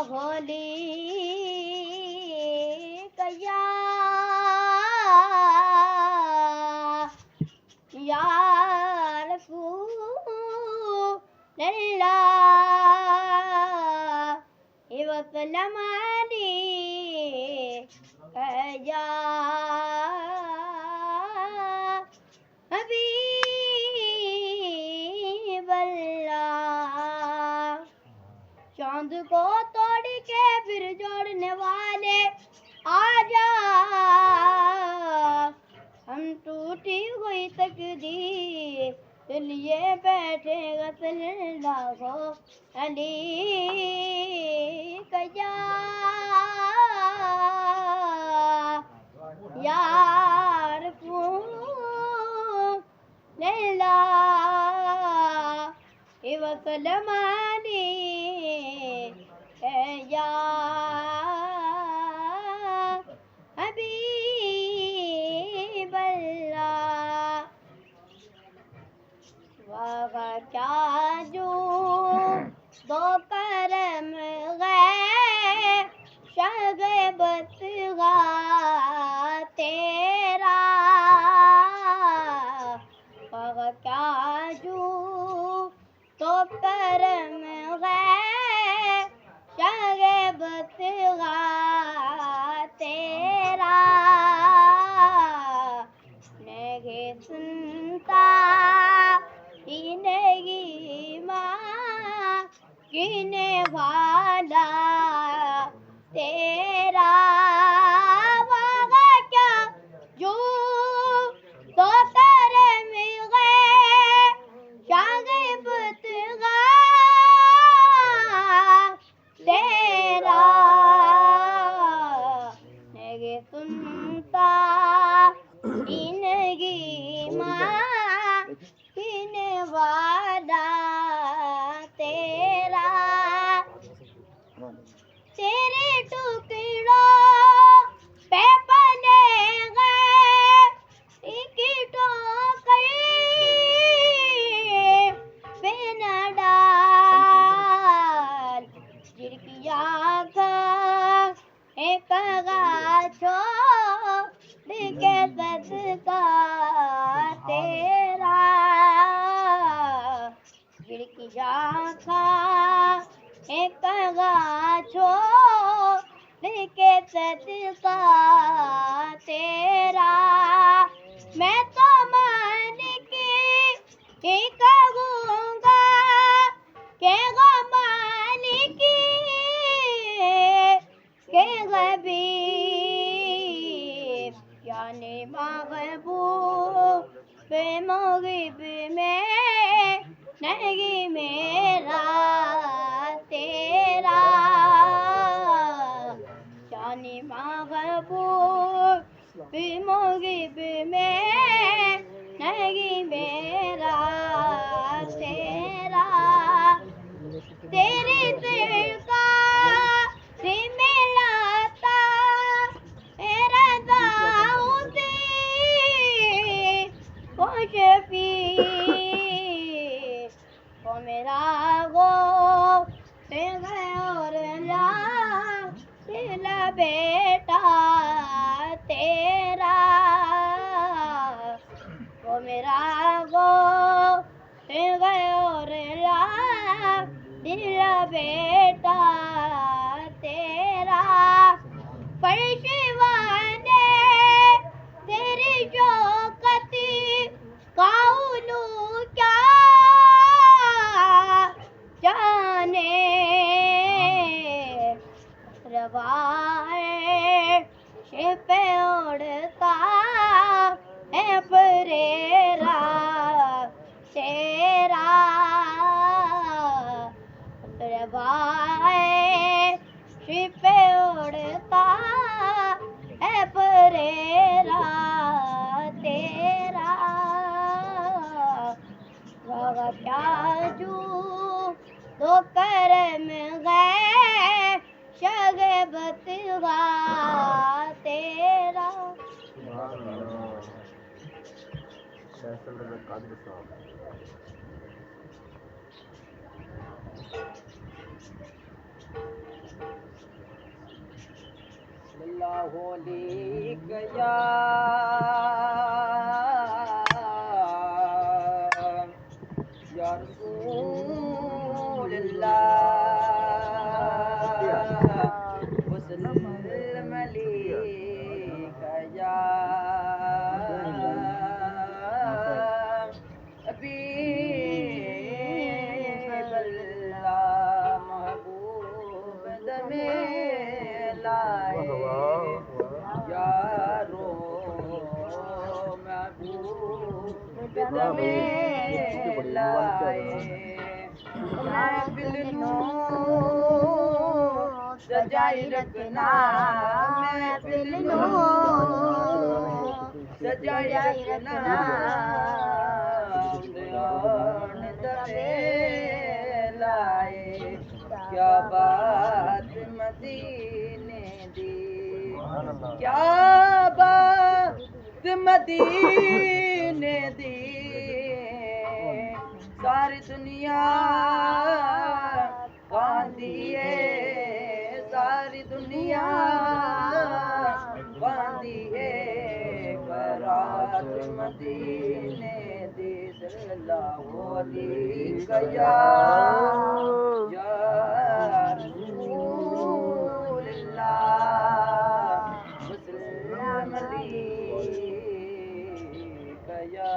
ہولی کیا یا رسول اللہ وسلم یا حبیب اللہ چاند کو توڑ کے پھر جوڑنے والے آجا ہم ٹوٹی ہوئی تقدیر کے لیے بیٹھے گا صلی اللہ علیہ یا رسول اللہ وسلم یا حبیب اللہ واہ کیا جو دو کرم گئے شگبت گا تیرا واہ کیا جو تو کرم گئے شگبت گا تیرا نہیں سنتا ہی نہیں ماں کینے والا تیرا واہ کیا جو تو کرم گئے شگبت گا تیرا نہیں سنتا انگی ماں کینے والا تیرا تیرے ٹکڑوں پہ بنے گئے ایک ٹوکری پہ نہ ڈال جھڑکیا کا ایک گاچھو کے صدقہ تیرا جھڑکیا کا ایک گاچھو کے صدقہ تیرا میں تو مان کی ہی کہوں گا کہ غمان کی کہ غبیب یعنی محبوب مغیب میں نہیں میرا تیرا یعنی محبوب مغیب میں نہیں میرا تیرا تیری سرکار میں لاتا میرا داؤدی کو شفیع کو میرا اور لا دلا بیٹا تیرا کو میرا اور لا دلا بیٹا تیرا فرشوانے تیری شوکتی قاولو کیا جانے روائے شپ اڑتا ہے پریرا تیرا روائے شپ اڑتا ہے پریرا تیرا واہ کیا جو تو کرم گئے شگبت گا تیرا قادر صاحب اللہ علیک یا رسول اللہ وسلم علیک یا حبیب اللہ محبوب دم لائے یارو محبوب دم لائے محفل نور سجائی رکھنا محفل نور سجائی رکھنا لائے کیا بات مدینے دی کیا بات مدینے دی ساری دنیا باندھی ہے ساری دنیا باندھی ہے برات مدینے دی صلی اللہ علیہ یا رسول اللہ وسلم علیک یا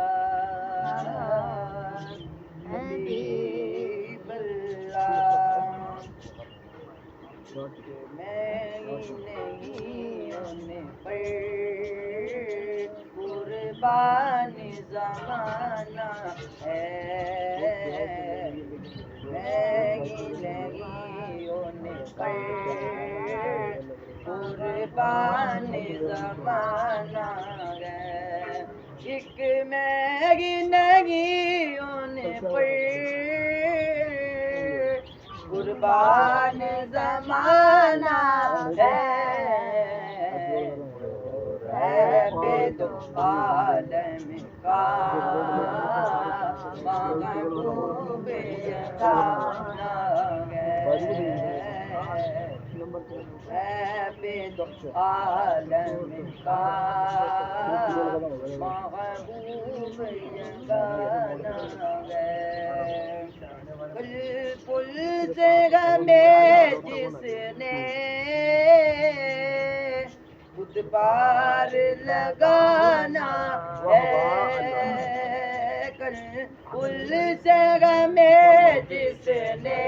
حبیب اللہ میں نہیں ہونے پر قربان زمانہ ہے میں نہیں ہونے پر قربان زمانہ ہے ایک میں نہیں ہونے پر قربان زمانہ ہے بے دو عالم کا محبوب یگانہ ہے بے دو عالم کا محبوب یگانہ ہے پل سے ہمیں جس نے خود پار لگانا ہے پل سے ہمیں جس نے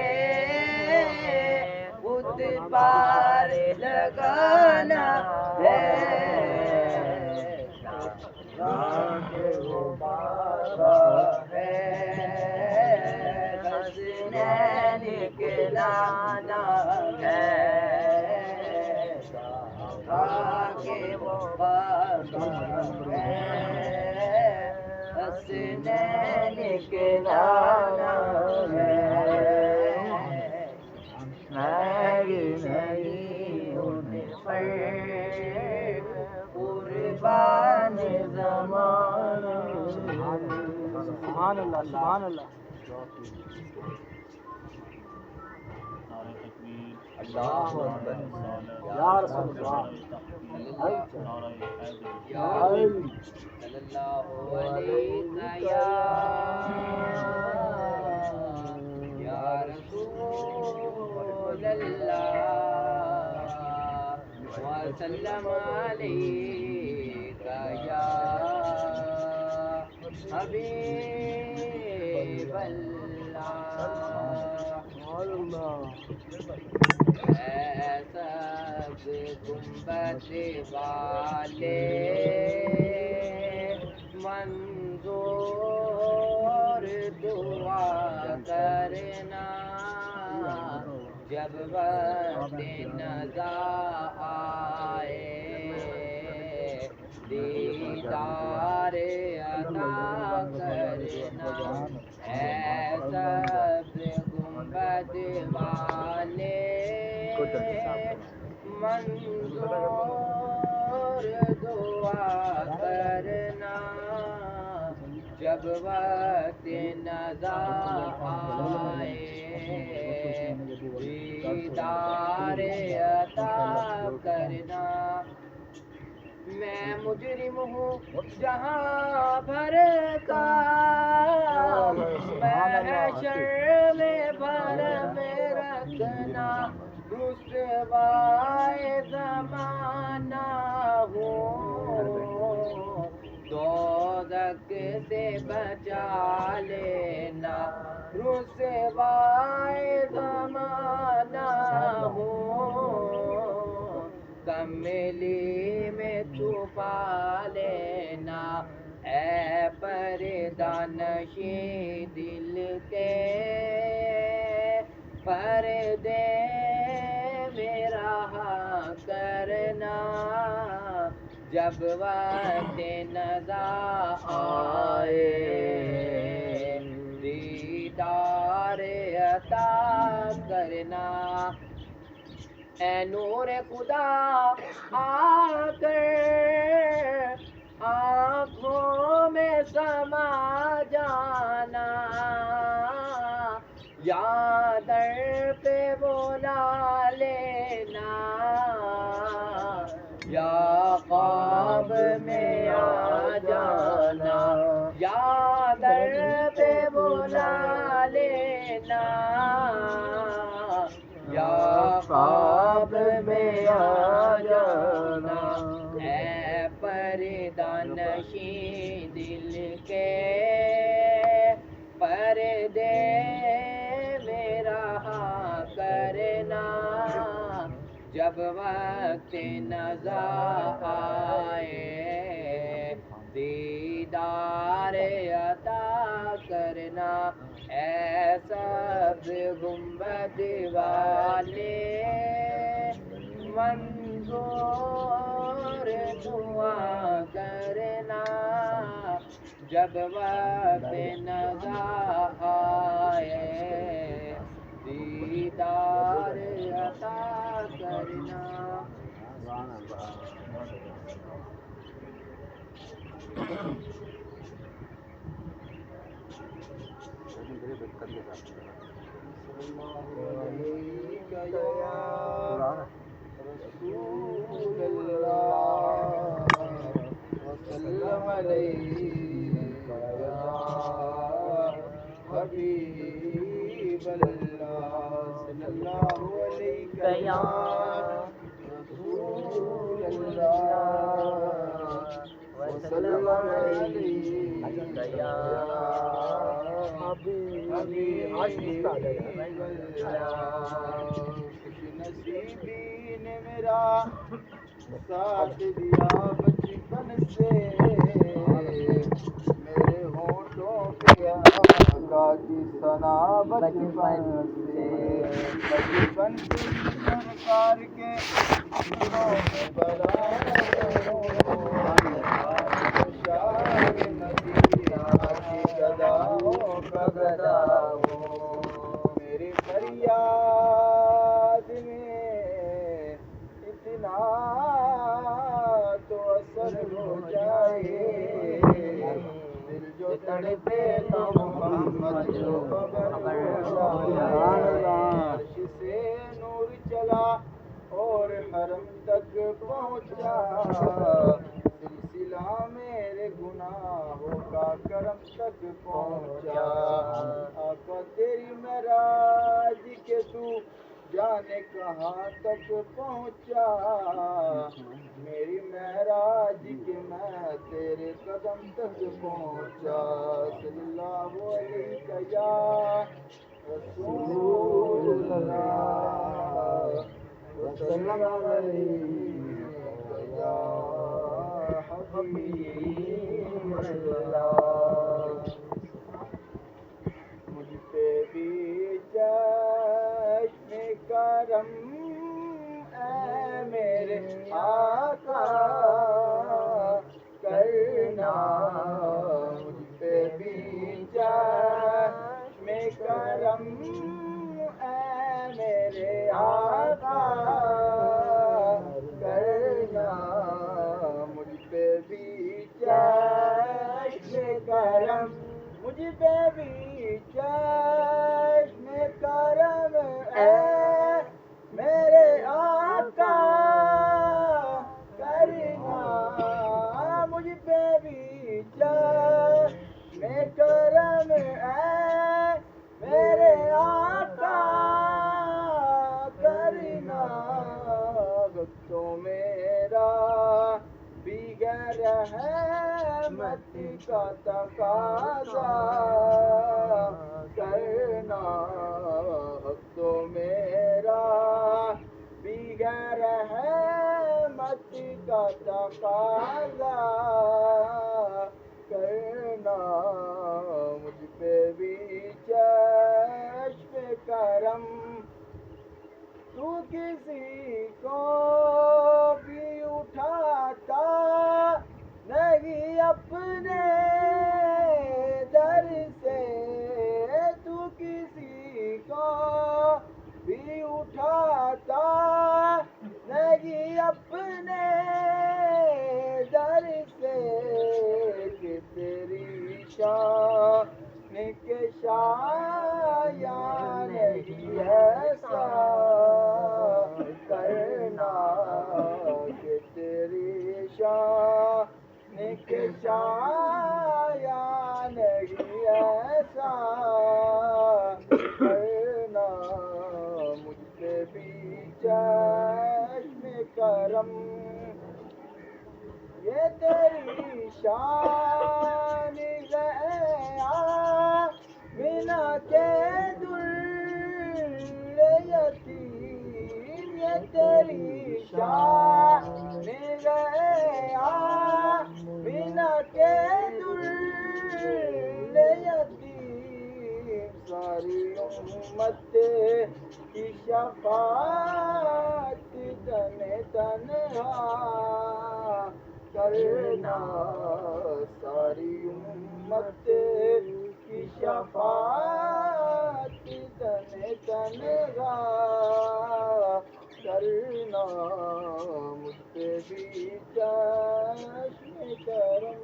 خود پار لگانا ہے نکلانا ہے کہ وہ بابا ہے حسنین نکلانا ہے نہیں ہونے پر قربان زمانہ سبحان اللہ سبحان اللہ اللہ یا رسول اللہ صلی اللہ علیہ یا رسول اللہ وسلم علیک یا حبیب اللہ سب گنبد والے منظور دعا کرنا جب وقت نزا آئے دیدار عطا کرنا اے سب گنبد والے منظور دعا کرنا جب وقت نزا آئے دیدار عطا کرنا میں مجرم ہوں جہاں بھر کا محشر میں بھر میں رکھنا رسوائے زمانہ ہوں دوزخ سے بچا لینا رسوائے زمانہ ہوں کملی میں چھپا لینا اے پردہ نشیں دل کے پردے میں رہا کرنا جب وقت نزا آئے دیدار عطا کرنا اے نور خدا آ کر آنکھوں میں سما جانا یا در پہ بلا لینا یا خواب میں آ جانا یا در پہ بلا لینا یا خواب میں آ جانا اے پردہ نشیں دل کے پردے میں رہا کرنا جب وقت نزا آئے دیدار عطا کرنا اے سبز گنبد والے منظور دعا کرنا جب وقت نزا آئے دیدار عطا کرنا رسول اللہ وسلم علیک یا حبیب اللہ صلی اللہ علیک یا رسول اللہ وسلم علیک یا حبیب اللہ خوش نصیبی نے میرا ساتھ دیا بچپن سے میرے ہونٹوں پہ آقا کی ثنا بچپن سے بچپن سے سرکار کے دلوں میں بڑا شاہ مدینہ کی گداؤں کا گدا ہو میری فریاد میں اتنا تو اثر ہو جائے دل جو تڑپے تو محمد جو خبر ہو جائے عرش سے نور چلا اور حرم تک پہنچا سلسلہ میرے گناہوں کا کرم تک پہنچا آقا تیری معراج کے تو جانے کہاں تک پہنچا میری معراج کے میں تیرے قدم تک پہنچا صلی اللہ علیہ یا رسول اللہ وسلم علیہ یا حبیب اللہ مجھ پہ بھی چشم کرم اے میرے آقا کرنا مجھ پہ بھی چشم کرم اے میرے آقا کرنا مجھ پہ بھی چشم کرم مجھ پہ بھی چشم کرم اے میرے آقا کرنا کا تقاضا کرنا، حق تو میرا بھی ہے رحمت کا تقاضا کرنا، مجھ پہ بھی چشم کرم، تو کسی کو بھی اٹھاتا نہیں اپنے در سے، تو کسی کو بھی اٹھاتا نہیں اپنے در سے، کہ تیری شان کے شایان نہیں ایسا کرنا، کہ تیری شان کے شایان نہیں ایسا کرنا، مجھ پہ بھی چشم کرم، یہ تیری شان بنا کے در یتیم، یہ تیری شان بنا کے در یتیم، ساری امت کی شفاعت تنہا کرنا، ساری امت کی شفاعت تنہا کرنا، مجھ پہ بھی چشم کرم۔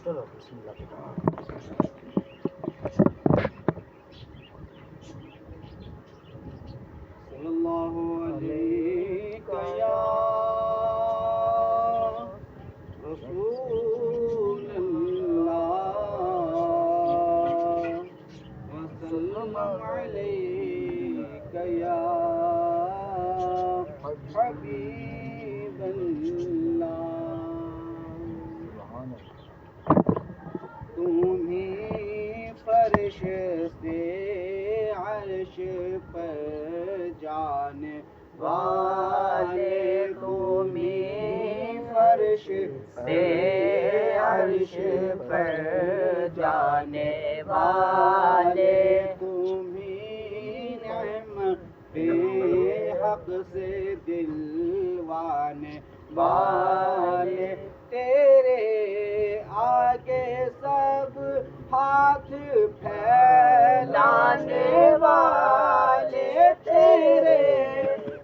چلو بسم اللہ۔ صلی اللہ علیہ یا رسول اللہ، وسلم علیک یا حبیب اللہ، تمہیں فرش سے عرش پر جانے والے، تمہیں فرش سے عرش پر جانے والے، تمہیں نعمت حق سے دلوانے والے، تیرے آگے سب ہاتھ پھیلانے والے، تیرے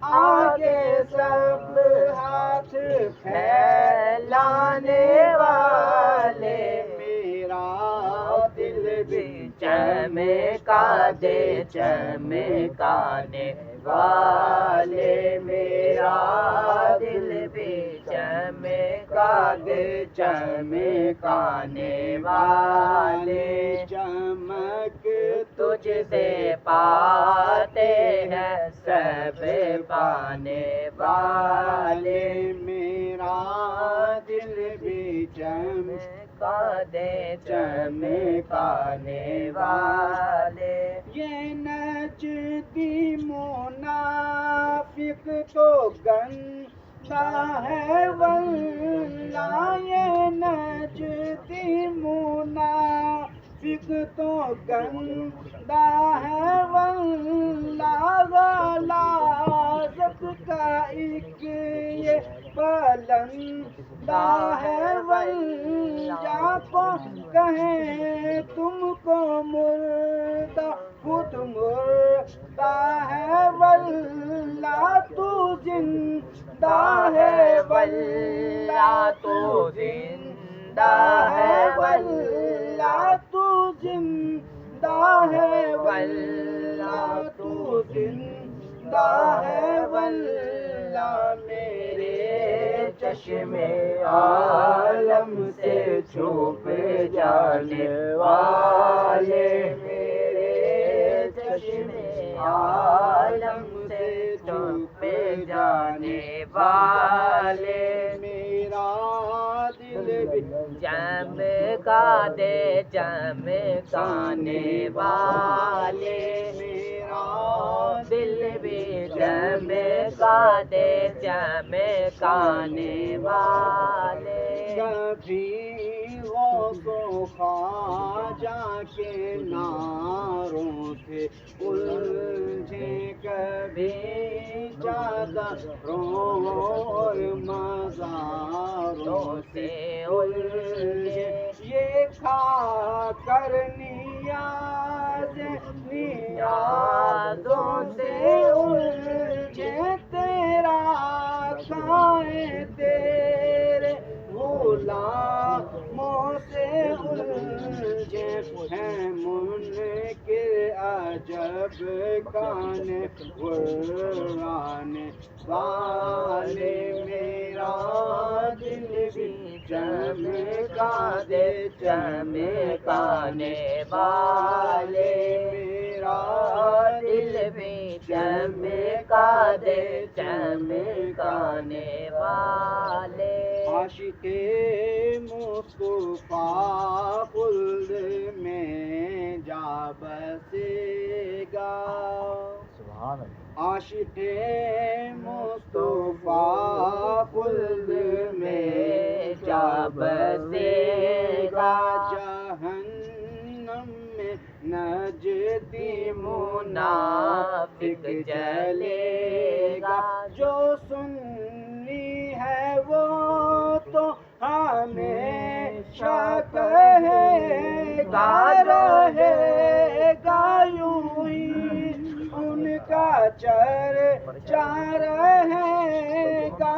آگے سب ہاتھ پھیلانے والے، میرا دل بھی چمکا دے چمکانے والے، میرا دل بھی چمکا دے چمکانے والے، چمک تجھ سے پاتے ہیں سب پانے والے، میرا دل بھی چمکا دے چمکانے والے، یہ نجدی منافق تو گندا ہے واللہ، یہ نجدی منافق تو گندا ہے واللہ، غلاظت کا ایک یہ پلندہ ہے واللہ، کو کہیں تم کو مردہ خود مردہ ہے واللہ، تو زندہ ہے واللہ، تو زندہ ہے واللہ، تو زندہ ہے واللہ، تو زندہ ہے واللہ، میرے چشم عالم سے چھپ جانے والے، میرے چشم عالم سے چھپ والے میرا دل بھی چمکا دے چمکانے والے میرا دل بھی چمکا دے چمکانے والے کبھی غوث و خواجہ کے نعروں سے الجھے کبھی چادروں اور مزاروں سے الجھے یہ کھا کر نیازوں سے الجھے تیرا کھائیں تیرے غلاموں سے الجھے ہیں منکر عجب کانے وروانے والے میرا دل بھی چمکا دے چمکانے والے میرا دل بھی چمکا دے چمکانے والے عاشق مصطفیٰ خلد میں جا بسے گا عاشق مصطفیٰ خلد میں جا بسے گا جہنم میں نجدی منافق جلے گا جو سنی ہے وہ تو ہمیشہ کہے گا رہے گا یوں ہی ان کا چرچا رہے گا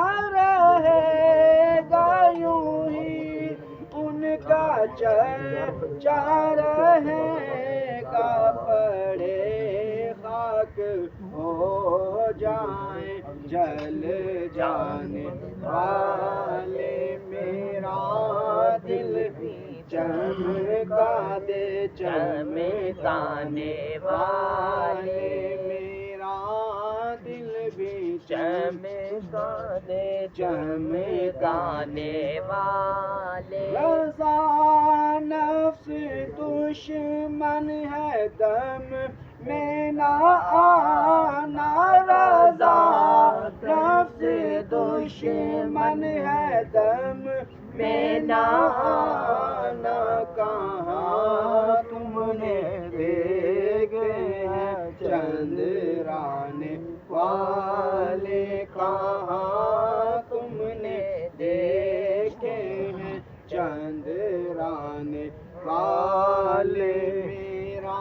یوں ہی ان کا چرچا رہے گا پڑے خاک ہو جائیں جل جانے والے میرا دل بھی چمکا دے چمکانے والے میرا دل بھی چمکا دے چمکانے والے رضا نفس دشمن ہے دم میں نہ آنا رضا نفس دشمن ہے دم میں نہ آنا کہاں تم نے دیکھے ہیں چندرانے والے کہاں تم نے دیکھے ہیں چندرانے والے میرا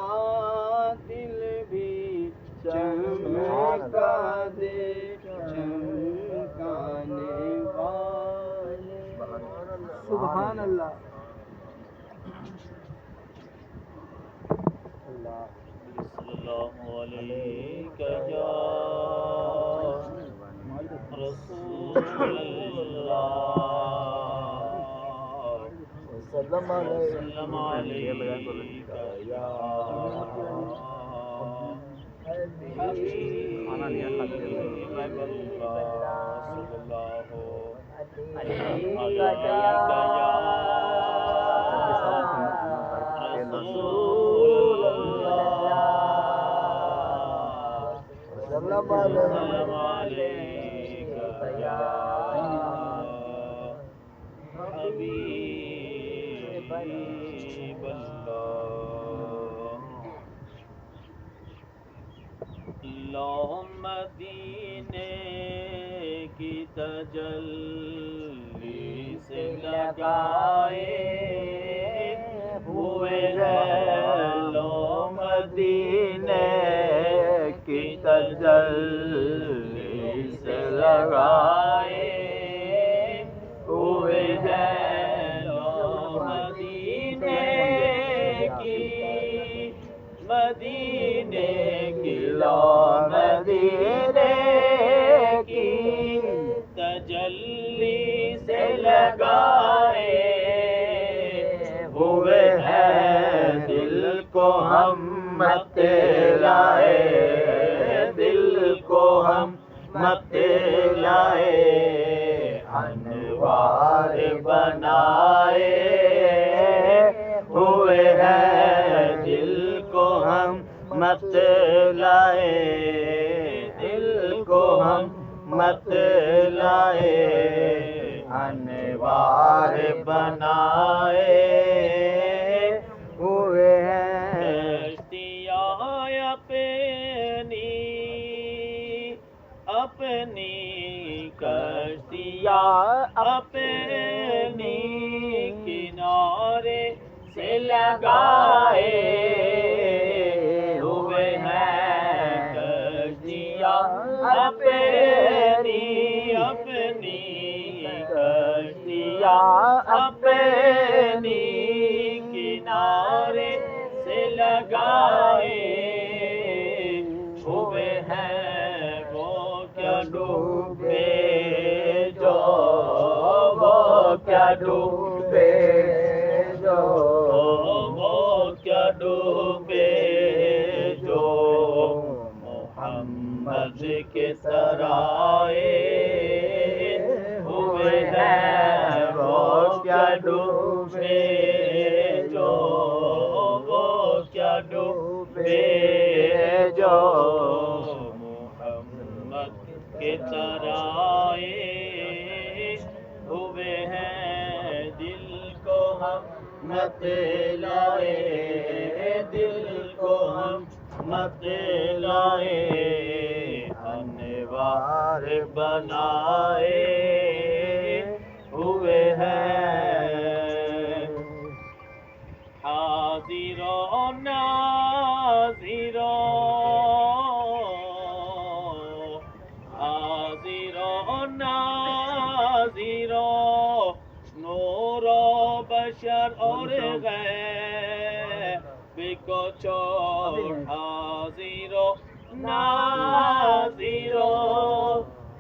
دل بھی چمکا دے چمکانے والے سبحان اللہ السلام علیکہ یا رسول اللہ وسلم وسلم علیکہ یا حبیب اللہ صلی اللہ علیہ رسول اللہ وسلم علیکہ یا حبیب اللہ مدینے کی تجلی سے لگائے ہوئے ہیں لو مدینے کی تجلی سے لگائے ہوئے ہیں لو مدینے کی لو مدینے کی تجلی سے لگائے ہوئے ہیں دل کو ہم مت لائے دل کو ہم مت لائے ہوئے ہیں دل کو ہم مت لائے، دل کو ہم مت لائے، انوار بنائے ہوئے ہیں کشتیاں اپنی کشتیاں اپنی کنارے سے لگائے ہوئے ہیں کشتیاں اپنی کشتیاں اپنی کنارے سے لگائے ہوئے ہیں وہ کیا ڈوبے جو، وہ کیا ڈوبے جو، وہ کیا ڈوبے جو محمد کے سرائے ہوئے ہیں، وہ کیا ڈوبے جو، وہ کیا ڈوبے جو محمد کے سرائے ہوئے ہیں، دل کو ہم مت لائے، دل کو ہم مت لائے، انوار بنائے ہوئے ہیں، حاضر و ناظر، حاضر و ناظر، نور و بشر اور غیب کو چھوڑ، حاضر و ناظر،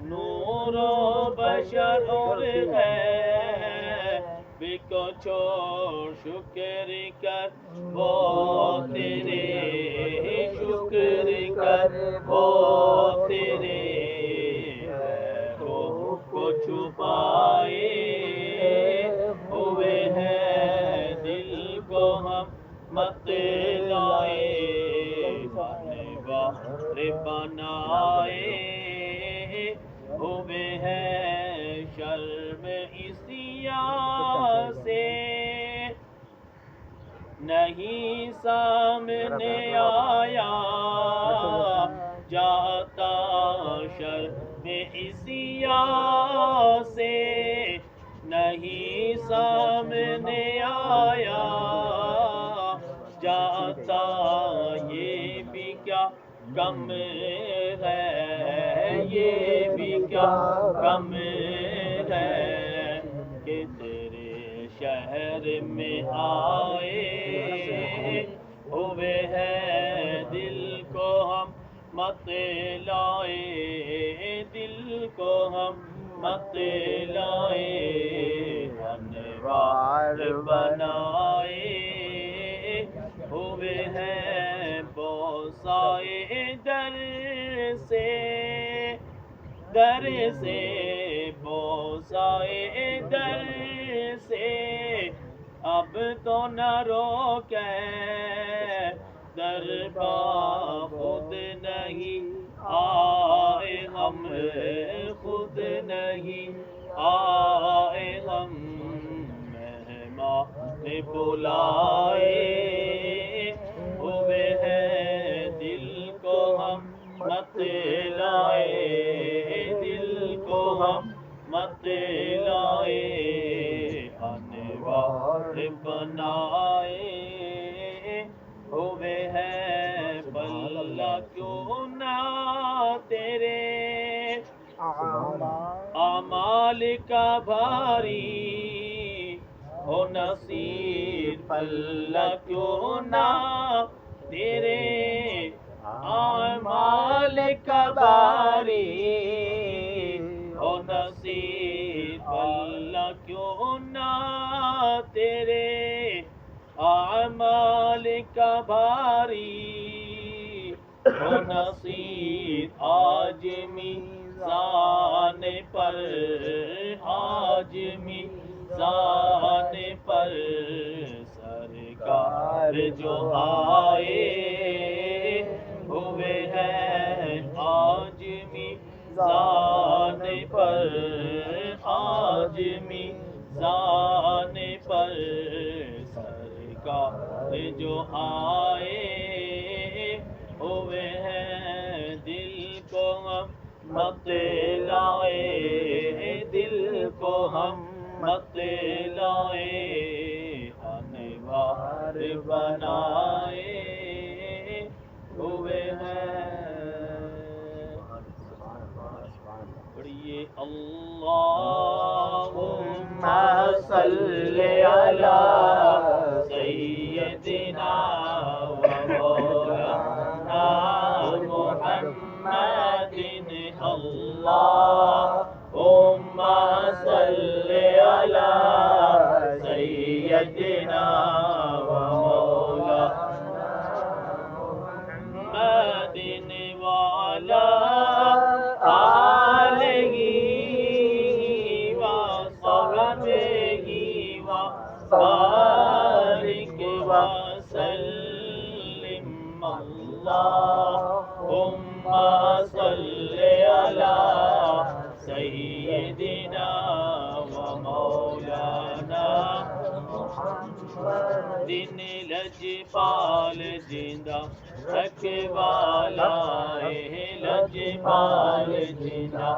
نور و بشر اور غیب کو چھوڑ، شکر کر وہ تیرے، شکر کر وہ تیرے کو چھپائے ہوئے ہیں، دل کو ہم مت لائے، انوار بنائے ہوئے ہیں، شرم عصیاں سے نہیں سامنے آیا جاتا، شرم عصیاں سے نہیں سامنے آیا جاتا، یہ بھی کیا کم ہے، یہ بھی کیا کم ہے کہ تیرے شہر میں آئے ہوئے ہیں، دل کو ہم مت لائے، دل کو ہم مت لائے، انوار بنائے ہوئے ہیں، بوسائے در سے، در سے بوسائے در سے، اب تو نہ روکے در با خود نہیں آئے ہم، خود نہیں آئے ہم، مہمان بلائے ہوئے ہیں، دل کو ہم مت لائے، دل کو ہم مت لائے، انوار بنائے ہوئے ہیں، بھلا کیوں نہ تیرے اعمال کا بھاری ہو نصیب، بھلا کیوں نہ تیرے اعمال کا بھاری ہو نصیب، بھلا کیوں نہ تیرے اعمال کا بھاری ہو نصیب، آج میزان پر، آج میزان پر سرکار جو آئے ہوئے ہیں آج میزان پر، آج میزان پر سرکار جو آئے ہوئے ہیں، دل کو ہم مت لائے، دل کو ہم مت لائے، انوار بنائے ہوئے ہیں۔ پڑھیے اللہم صلی علی سیدنا و مولانا محمد، اللہم صلی علی سیدنا و مولانا محمد وعلی آلہ وصحبہ وبارک وسلم، اللہم صلی علی سیدنا و مولانا محمد، لجپال زندہ رکھوالا ہے، لجپال زندہ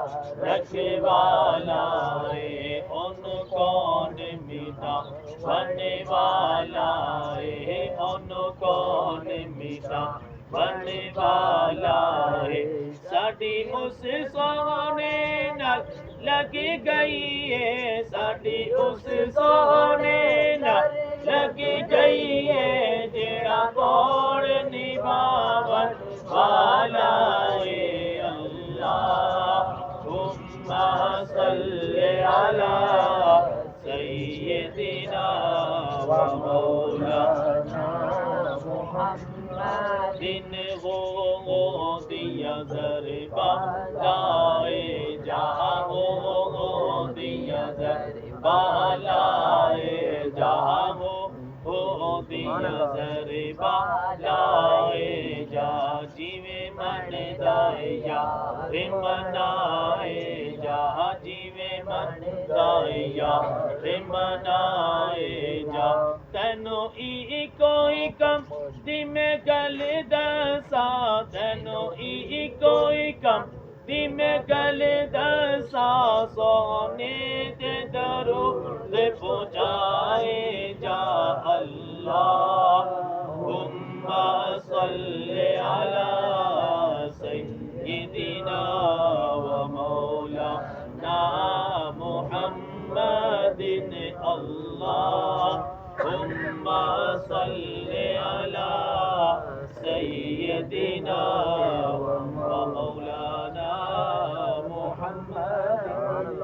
رکھوالا ہے، ان کون میٹھا بننے والا ہے، ان کون میٹھا بننے والا ہے، ساڈی اس سونے نال لگ گئی ہے، ساڈی اس سونے نال لگ گئی ہے، جڑا کوڑ نبھاون والا ہے، اللہم صلی علی سیدنا و مولانا محمد، ہو دیا ضربہ لائے جہاں، ہو دیا ضربہ لائے جہاں، ہو دیا ضربہ لائے جا، جیویں من دائے یار منائے جا، جیویں من دائے یار منائے جا، تینو ای کوئی کم دی میں گل دسا، تینو ای کوئی کم دی میں گل دسا، سونے دے درود پہنچائے جا، اللہم صلی علی سیدنا و مولانا محمد، اللہم صلی علی سیدنا و مولانا محمد۔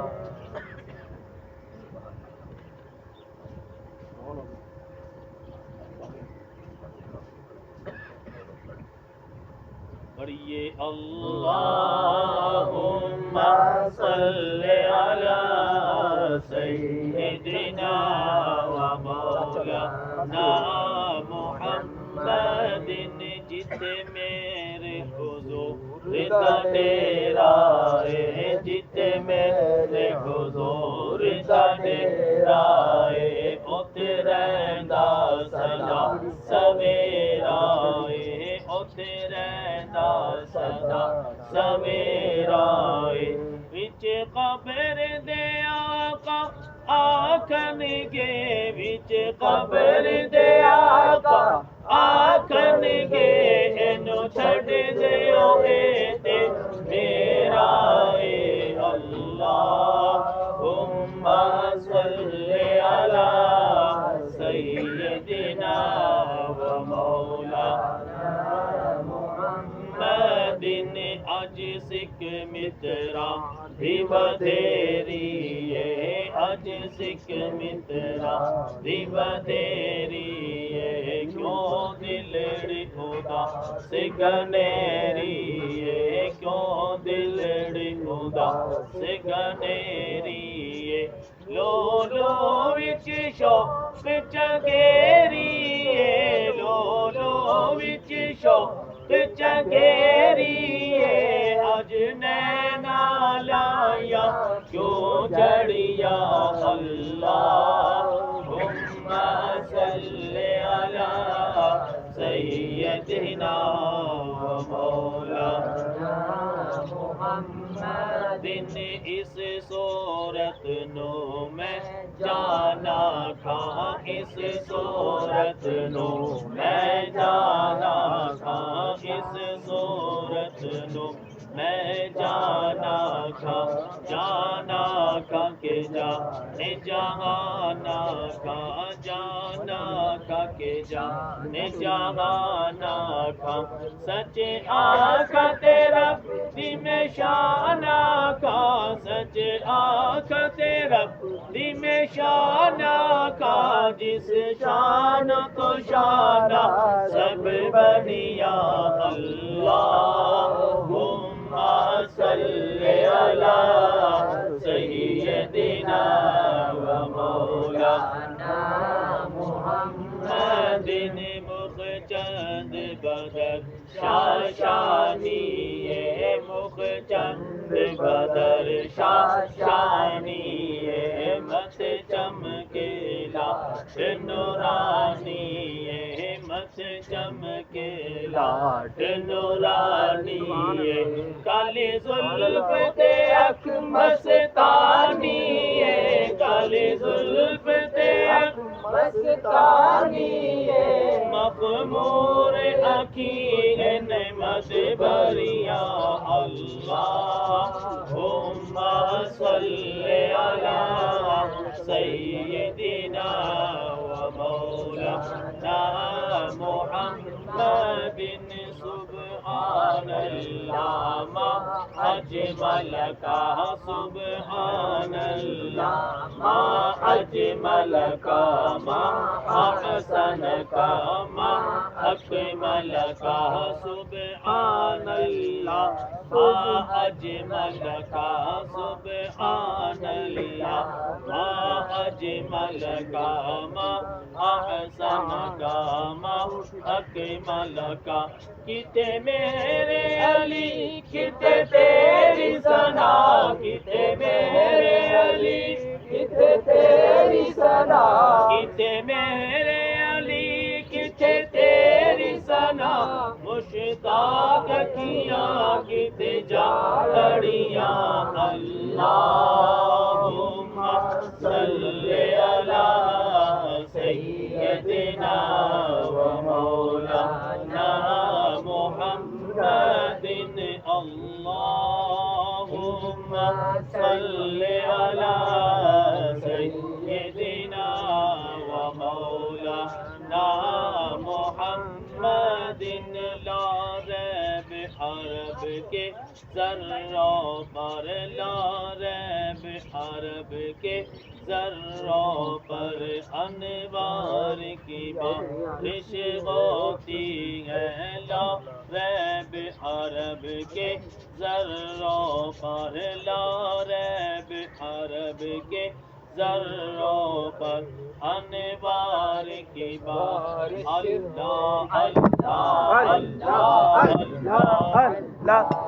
پڑھیے اللہم صلی علی سیدنا و مولانا محمد، جتے میرے حضور دا ڈیرا ہے، جتے میرے حضور دا ڈیرا ہے، اوتے رہندا سدا سویرا ہے، اوتے رہندا سدا سویرا ہے، وچ قبر دے آقا آکھن گے، وچ قبر دے آقا آکھن گے، اینو چھڈ دیو اے تے میرا اے، اللہم صلی علی سیدنا و مولانا محمد، اج سکھ مترا دی بدھیری ہے، اج سکھ مترا دی بدھیری ہے، کیوں دلڑی خدا سے گنیری ہے، کیوں دلڑی خدا سے گنیری ہے، لو لو وچ شوق چنگیری ہے، لو شوق چکیری آج نینا لایا کیوں جڑیا اللہم صلی علی سیدنا و مولانا محمد اس صورت نو میں جانا کھا اس صورت نو میں جانا کھا اس صورت نو میں جانا کھا کہ جانے جہانا کھا کہ جانے جہانا کھا سچ آقا تیرا دی میں شانہ کا سچ آقا تیرا دی میں شانہ کا جس شان کو شانہ سب بنیا اللہم صلی علی سیدنا و مولانا محمد مخچند بدر شاشانی مخ چند بدر شاشانی مت چمکے لاٹ نورانی مت چمکے لاٹ نورانی کالی زلف تے اکھ مستانی کالی زلف تے اکھ مستانی مخمور اکھی نعمت بریاں اللہم صلی علی سیدنا و مولانا محمد سبحان اللہ ما اجمل کا سبحان اللہ ما اجمل کا ما احسن کا ما اکمل کا سبحان اللہ ما اجمل کا سبحان اللہ ما اجمل کا ما احسن کا ما اکمل کا کتے میرے علی کتے تیری ثنا کتے میرے علی کتے تیری ثنا کتے میرے علی کتے تیری ثنا مشتاق کیا کتے جاڑیاں اللہم صلی علی سیدنا و مولانا محمد اللہم صلی علی سیدنا و مولانا محمد لا ریب حرب کے ذروں پر لا ریب حرب کے ذروں پر انوار کی بارش ہوتی ہے لا ریب حرب کے ذروں پر لا ریب حرب کے ذروں پر انوار کی بارش اللہ اللہ اللہ اللہ اللہ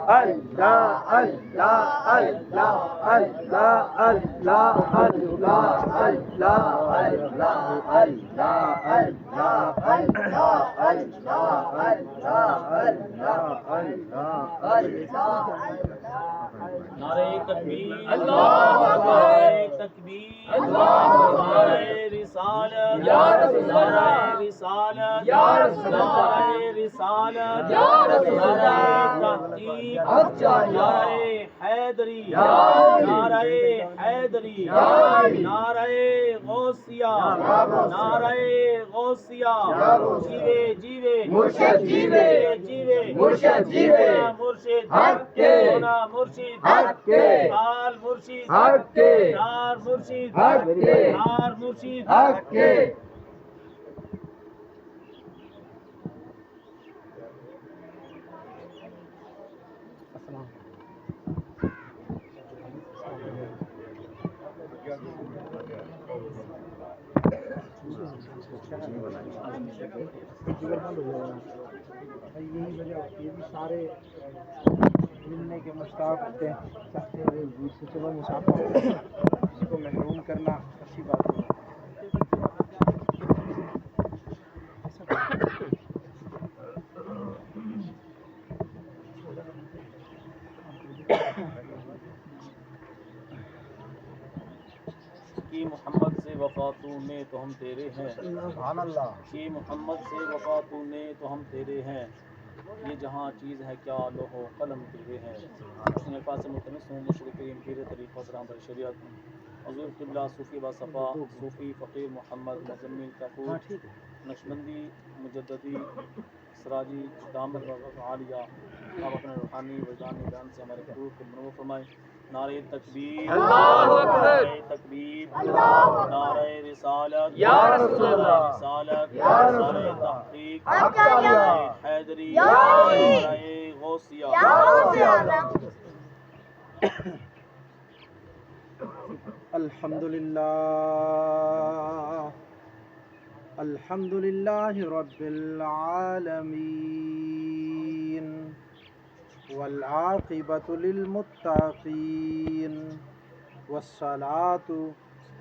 نعرہ تکبیر اللہ نعرہ تکبیر نعرہ رسالت یا رسول اللہ رسالت یا رسول اللہ رسالت یا رسول اللہ تحقیق نعرہ حیدری نعرہ حیدری نعرہ غوثیہ نعرہ غوثیہ جیوے جیوے مرشد جیوے جیوے مرشد جیوے مرشد حق کے مرشد حق کے آل مرشد حق کے نار مرشد حق کے نار مرشد حق کے السلام یہی وجہ ہوتی ہے کہ سارے ملنے کے مشتاق ہوتے ہیں، چاہتے ہیں ایک دوسرے سے، چلو مسافر اس کو محروم کرنا اچھی بات نہیں ہے۔ کہ محمد سے وفا تو نے تو ہم تیرے ہیں، سبحان اللہ۔ کہ محمد سے وفا تو نے تو ہم تیرے ہیں، یہ جہاں چیز ہے کیا لوح و قلم تیرے ہیں۔ اپنے الفاظ سے ملتمس ہوں مشرق کریم پیر طریقہ برہم بر شریعت حضور قبلہ صوفی با صفا صوفی فقیر محمد مزمل کپور نقشبندی مجددی سراجی دامت عالیہ، آپ اپنے روحانی وجدانی بیان سے ہمارے قلوب کو منور فرمائیں۔ نعرہ تکبیر، نعرہ تکبیر، نعرہ رسالت، نعرہ رسالت، نعرہ تحقیق، نعرہ حیدری، نعرہ غوثیہ۔ الحمد للہ رب العالمین والعاقبۃ للمتقین والصلاة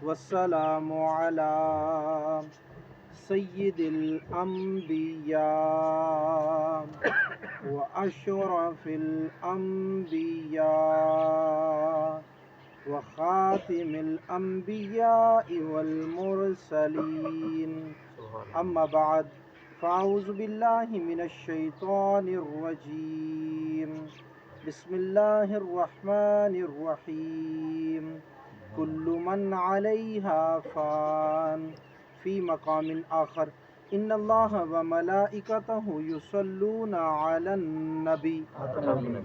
والسلام علی سید الانبیاء واشرف الانبیاء وخاتم الانبیاء والمرسلین، اما بعد فاعوذ باللہ من الشیطان الرجیم، بسم اللہ الرحمن الرحیم، کل من علیہا فان، فی مقام آخر، ان اللہ وملائکتہ یصلون علی النبی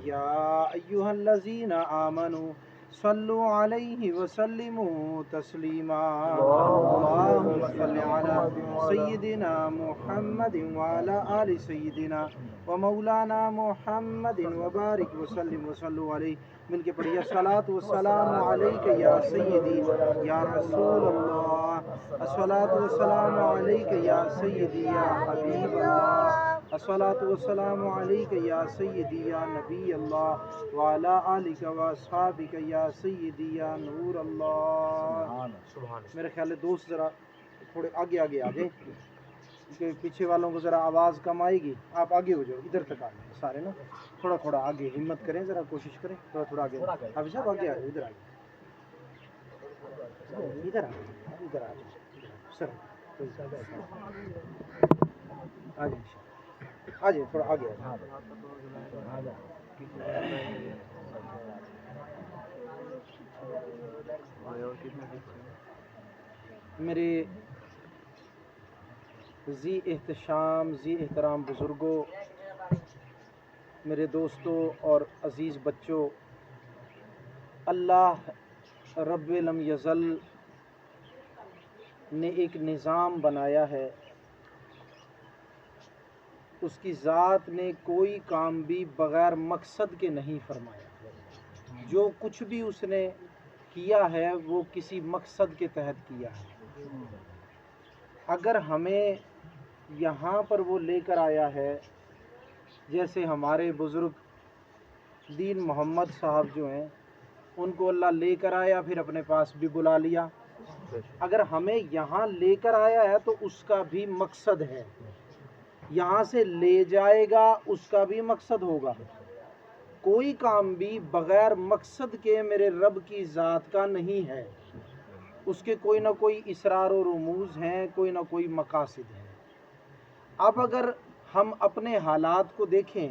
یا ایہا الذین آمنوا صلوا علیہ وسلموا تسلیما، اللہم صل علی سیدنا محمد وعلی آل سیدنا ومولانا محمد وبارک وسلم وصلوا علیہ۔ مل کے پڑھیے، الصلاۃ والسلام علیک یا سیدی یا رسول اللہ، الصلاۃ والسلام علیک یا سیدی یا حبیب اللہ، الصلاۃ والسلام علیک یا سیدی یا نبی اللہ وعلی آلک واصحابک یا سیدی یا نور اللہ۔ میرے خیال ہے دوست ذرا تھوڑے آگے آگے آ جائیں، کیونکہ پیچھے والوں کو ذرا آواز کم آئے گی، آپ آگے ہو جاؤ، ادھر تک آ جائیں سارے نا، تھوڑا تھوڑا آگے ہمت کریں، ذرا کوشش کریں، تھوڑا تھوڑا آگے حافظ صاحب آگے آ جائیں، ادھر آ جائیں، ادھر آ جائیں، ادھر آ جائیں سر، آ جائیں آ جائیں، تھوڑا آگے آ جائیں۔ میرے ذی احتشام ذی احترام بزرگوں، میرے دوستوں اور عزیز بچوں، اللہ رب لم یزل نے ایک نظام بنایا ہے، اس کی ذات نے کوئی کام بھی بغیر مقصد کے نہیں فرمایا، جو کچھ بھی اس نے کیا ہے وہ کسی مقصد کے تحت کیا ہے۔ اگر ہمیں یہاں پر وہ لے کر آیا ہے، جیسے ہمارے بزرگ دین محمد صاحب جو ہیں، ان کو اللہ لے کر آیا پھر اپنے پاس بھی بلا لیا، اگر ہمیں یہاں لے کر آیا ہے تو اس کا بھی مقصد ہے، یہاں سے لے جائے گا اس کا بھی مقصد ہوگا۔ کوئی کام بھی بغیر مقصد کے میرے رب کی ذات کا نہیں ہے، اس کے کوئی نہ کوئی اسرار و رموز ہیں، کوئی نہ کوئی مقاصد ہیں۔ اب اگر ہم اپنے حالات کو دیکھیں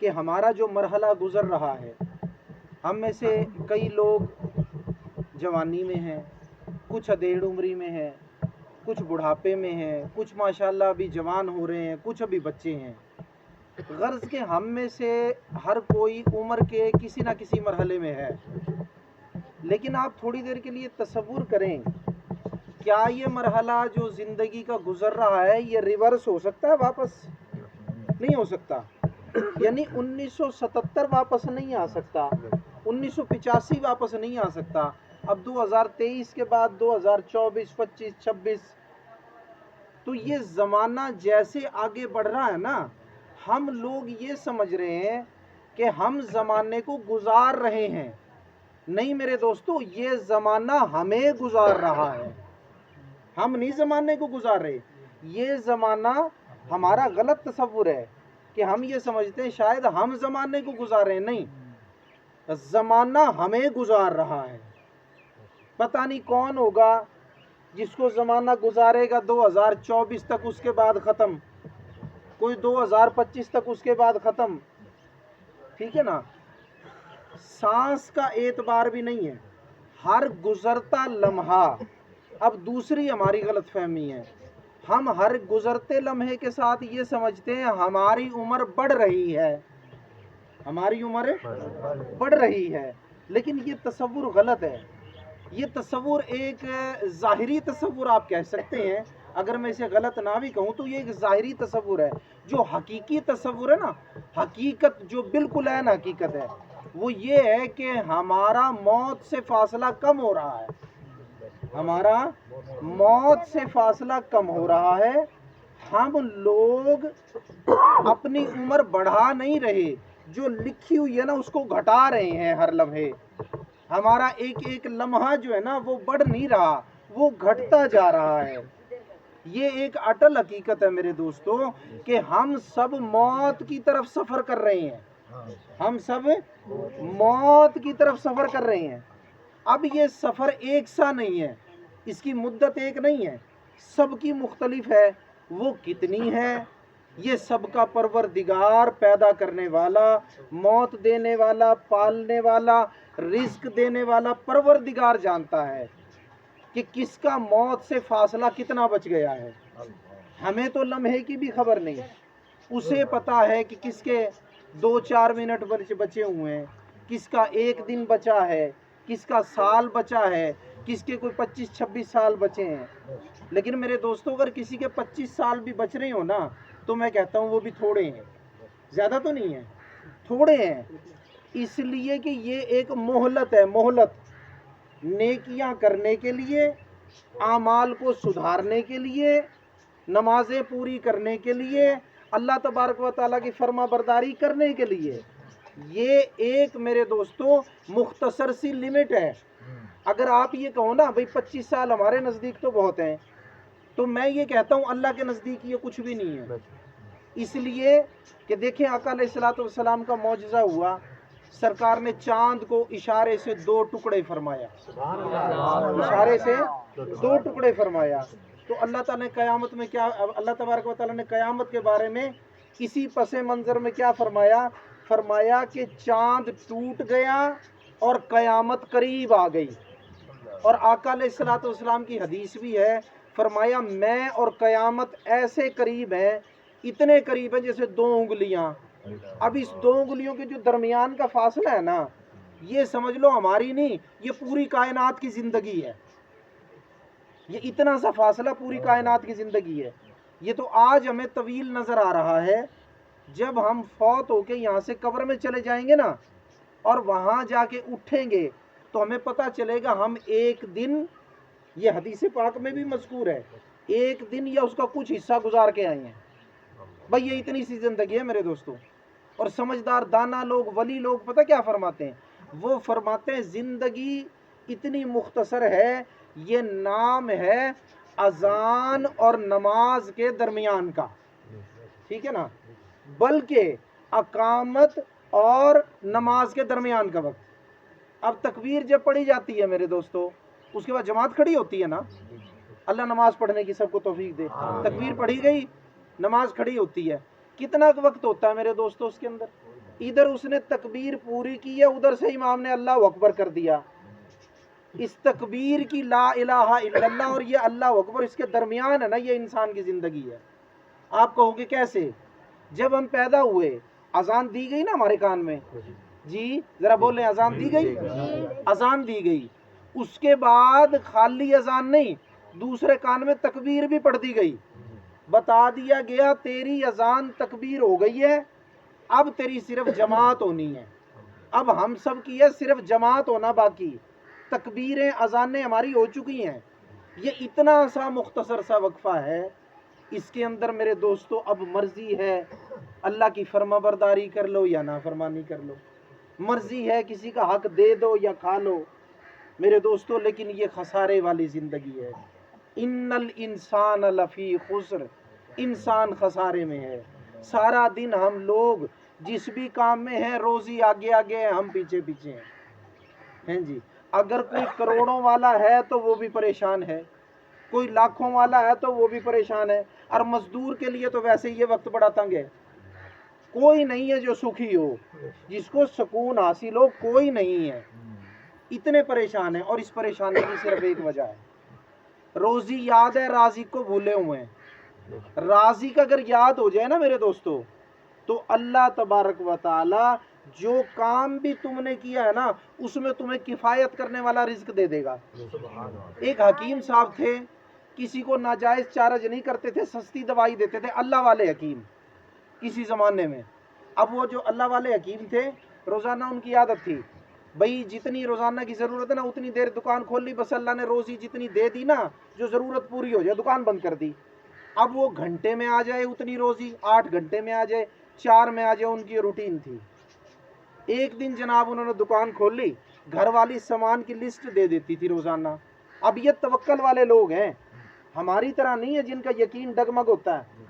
کہ ہمارا جو مرحلہ گزر رہا ہے، ہم میں سے کئی لوگ جوانی میں ہیں، کچھ ادھیڑ عمری میں ہیں، کچھ بڑھاپے میں ہیں، کچھ ماشاءاللہ ابھی جوان ہو رہے ہیں، کچھ ابھی بچے ہیں۔ غرض کہ ہم میں سے ہر کوئی عمر کے کسی نہ کسی مرحلے میں ہے، لیکن آپ تھوڑی دیر کے لیے تصور کریں، کیا یہ مرحلہ جو زندگی کا گزر رہا ہے یہ ریورس ہو سکتا ہے؟ واپس نہیں ہو سکتا، یعنی 1977 واپس نہیں آ سکتا، 1985 واپس نہیں آ سکتا، اب 2023 کے بعد 2024 25 26 تو یہ زمانہ جیسے آگے بڑھ رہا ہے نا، ہم لوگ یہ سمجھ رہے ہیں کہ ہم زمانے کو گزار رہے ہیں. نہیں میرے دوستو، یہ زمانہ ہمیں گزار رہا ہے، ہم نہیں زمانے کو گزار رہے. یہ زمانہ ہمارا غلط تصور ہے کہ ہم یہ سمجھتے ہیں شاید ہم زمانے کو گزار رہے ہیں. نہیں، زمانہ ہمیں گزار رہا ہے. پتہ نہیں کون ہوگا جس کو زمانہ گزارے گا 2024 تک، اس کے بعد ختم، کوئی 2025 تک، اس کے بعد ختم. ٹھیک ہے نا. سانس کا اعتبار بھی نہیں ہے، ہر گزرتا لمحہ. اب دوسری ہماری غلط فہمی ہے، ہم ہر گزرتے لمحے کے ساتھ یہ سمجھتے ہیں ہماری عمر بڑھ رہی ہے، ہماری عمر بڑھ رہی ہے. لیکن یہ تصور غلط ہے. یہ تصور ایک ظاہری تصور آپ کہہ سکتے ہیں، اگر میں اسے غلط نہ بھی کہوں تو یہ ایک ظاہری تصور ہے. جو حقیقی تصور ہے نا، حقیقت جو بالکل عین حقیقت ہے، وہ یہ ہے کہ ہمارا موت سے فاصلہ کم ہو رہا ہے. ہمارا موت سے فاصلہ کم ہو رہا ہے. ہم لوگ اپنی عمر بڑھا نہیں رہے، جو لکھی ہوئی ہے نا اس کو گھٹا رہے ہیں ہر لمحے. ہمارا ایک ایک لمحہ جو ہے نا وہ بڑھ نہیں رہا، وہ گھٹتا جا رہا ہے. یہ ایک اٹل حقیقت ہے میرے دوستو کہ ہم سب موت کی طرف سفر کر رہے ہیں. ہم سب موت کی طرف سفر کر رہے ہیں. اب یہ سفر ایک سا نہیں ہے، اس کی مدت ایک نہیں ہے، سب کی مختلف ہے. وہ کتنی ہے یہ سب کا پروردگار، پیدا کرنے والا، موت دینے والا، پالنے والا، رزق دینے والا پروردگار جانتا ہے کہ کس کا موت سے فاصلہ کتنا بچ گیا ہے. ہمیں تو لمحے کی بھی خبر نہیں. اسے پتا ہے کہ کس کے 2-4 منٹ بچے ہوئے ہیں، کس کا 1 دن بچا ہے، کس کا سال بچا ہے، کس کے کوئی 25-26 سال بچے ہیں. لیکن میرے دوستو اگر کسی کے 25 سال بھی بچ رہے ہو نا تو میں کہتا ہوں وہ بھی تھوڑے ہیں، زیادہ تو نہیں ہیں، تھوڑے ہیں. اس لیے کہ یہ ایک مہلت ہے، مہلت نیکیاں کرنے کے لیے، اعمال کو سدھارنے کے لیے، نمازیں پوری کرنے کے لیے، اللہ تبارک و تعالیٰ کی فرما برداری کرنے کے لیے. یہ ایک میرے دوستو مختصر سی لمٹ ہے. اگر آپ یہ کہو نا بھئی 25 سال ہمارے نزدیک تو بہت ہیں، تو میں یہ کہتا ہوں اللہ کے نزدیک یہ کچھ بھی نہیں ہے. اس لیے کہ دیکھیں آقا علیہ الصلوۃ والسلام کا معجزہ ہوا، سرکار نے چاند کو اشارے سے 2 ٹکڑے فرمایا، اشارے سے 2 ٹکڑے فرمایا. تو اللہ تعالیٰ نے قیامت میں کیا، اللہ تبارک و تعالیٰ نے قیامت کے بارے میں اسی پس منظر میں کیا فرمایا؟ فرمایا کہ چاند ٹوٹ گیا اور قیامت قریب آ گئی. اور آقا علیہ الصلوۃ والسلام کی حدیث بھی ہے، فرمایا میں اور قیامت ایسے قریب ہیں، اتنے قریب ہیں جیسے 2 انگلیاں. اب اس 2 انگلیوں کے جو درمیان کا فاصلہ ہے نا، یہ سمجھ لو ہماری نہیں، یہ پوری کائنات کی زندگی ہے. یہ اتنا سا فاصلہ پوری کائنات کی زندگی ہے. یہ تو آج ہمیں طویل نظر آ رہا ہے، جب ہم فوت ہو کے یہاں سے قبر میں چلے جائیں گے نا اور وہاں جا کے اٹھیں گے تو ہمیں پتہ چلے گا ہم ایک دن، یہ حدیث پاک میں بھی مذکور ہے، ایک دن یا اس کا کچھ حصہ گزار کے آئے ہیں. بھئی یہ اتنی سی زندگی ہے میرے دوستو. اور سمجھدار دانا لوگ، ولی لوگ پتہ کیا فرماتے ہیں؟ وہ فرماتے ہیں زندگی اتنی مختصر ہے، یہ نام ہے اذان اور نماز کے درمیان کا. ٹھیک ہے نا، بلکہ اقامت اور نماز کے درمیان کا وقت. اب تکبیر جب پڑھی جاتی ہے میرے دوستو، اس کے بعد جماعت کھڑی ہوتی ہے نا، اللہ نماز پڑھنے کی سب کو توفیق دے. تکبیر پڑھی گئی، نماز کھڑی ہوتی ہے. کتنا وقت ہوتا ہے میرے دوستو اس کے اندر؟ ادھر اس نے تکبیر پوری کی ہے، ادھر سے امام نے اللہ اکبر کر دیا. اس تکبیر کی لا الہ الا اللہ اور یہ اللہ اکبر، اس کے درمیان ہے نا یہ انسان کی زندگی ہے. آپ کہو گے کیسے؟ جب ہم پیدا ہوئے اذان دی گئی نا ہمارے کان میں، جی ذرا بولیں، اذان دی گئی، اذان دی گئی. اس کے بعد خالی اذان نہیں، دوسرے کان میں تکبیر بھی پڑھ دی گئی. بتا دیا گیا تیری اذان تکبیر ہو گئی ہے، اب تیری صرف جماعت ہونی ہے. اب ہم سب کی ہے صرف جماعت ہونا باقی، تکبیریں اذانیں ہماری ہو چکی ہیں. یہ اتنا سا مختصر سا وقفہ ہے اس کے اندر میرے دوستو اب مرضی ہے اللہ کی فرما برداری کر لو یا نافرمانی کر لو، مرضی ہے کسی کا حق دے دو یا کھا لو میرے دوستو، لیکن یہ خسارے والی زندگی ہے۔ ان الانسان لفی خسر، انسان خسارے میں ہے۔ سارا دن ہم لوگ جس بھی کام میں ہیں روزی آگے آگے ہیں، ہم پیچھے پیچھے ہیں جی۔ اگر کوئی کروڑوں والا ہے تو وہ بھی پریشان ہے، کوئی لاکھوں والا ہے تو وہ بھی پریشان ہے، اور مزدور کے لیے تو ویسے یہ وقت بڑا تنگ ہے۔ کوئی نہیں ہے جو سکھی ہو، جس کو سکون حاصل ہو، کوئی نہیں ہے، اتنے پریشان ہیں۔ اور اس پریشانی کی صرف ایک وجہ ہے، روزی یاد ہے رازق کو بھولے ہوئے ہیں۔ رازق اگر یاد ہو جائے نا میرے دوستو، تو اللہ تبارک و تعالی جو کام بھی تم نے کیا ہے نا اس میں تمہیں کفایت کرنے والا رزق دے دے گا۔ ایک حکیم صاحب تھے، کسی کو ناجائز چارج نہیں کرتے تھے، سستی دوائی دیتے تھے، اللہ والے حکیم کسی زمانے میں۔ اب وہ جو اللہ والے حکیم تھے، روزانہ ان کی عادت تھی بھئی جتنی روزانہ کی ضرورت ہے نا اتنی دیر دکان کھول لی، بس اللہ نے روزی جتنی دے دی نا جو ضرورت پوری ہو جائے دکان بند کر دی۔ اب وہ گھنٹے میں آ جائے اتنی روزی، 8 گھنٹے میں آ جائے، 4 میں آ جائے، ان کی روٹین تھی۔ ایک دن جناب انہوں نے دکان کھول لی، گھر والی سامان کی لسٹ دے دیتی تھی روزانہ۔ اب یہ توکل والے لوگ ہیں، ہماری طرح نہیں ہے جن کا یقین ڈگمگ ہوتا ہے،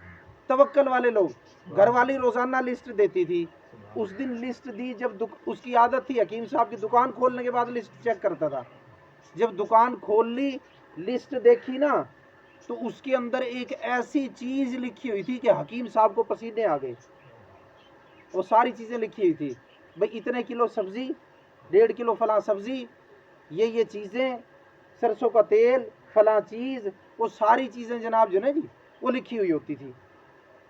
توکل والے لوگ۔ گھر والی روزانہ لسٹ دیتی تھی، اس دن لسٹ دی، جب اس کی عادت تھی حکیم صاحب کی دکان کھولنے کے بعد لسٹ چیک کرتا تھا، جب دکان کھول لی لسٹ دیکھی نا تو اس کے اندر ایک ایسی چیز لکھی ہوئی تھی کہ حکیم صاحب کو پسینے آ گئے۔ وہ ساری چیزیں لکھی ہوئی تھی بھئی اتنے کلو سبزی، 1.5 کلو فلاں سبزی، یہ چیزیں، سرسوں کا تیل، فلاں چیز، وہ ساری چیزیں جناب جو نا جی وہ لکھی ہوئی ہوتی تھی۔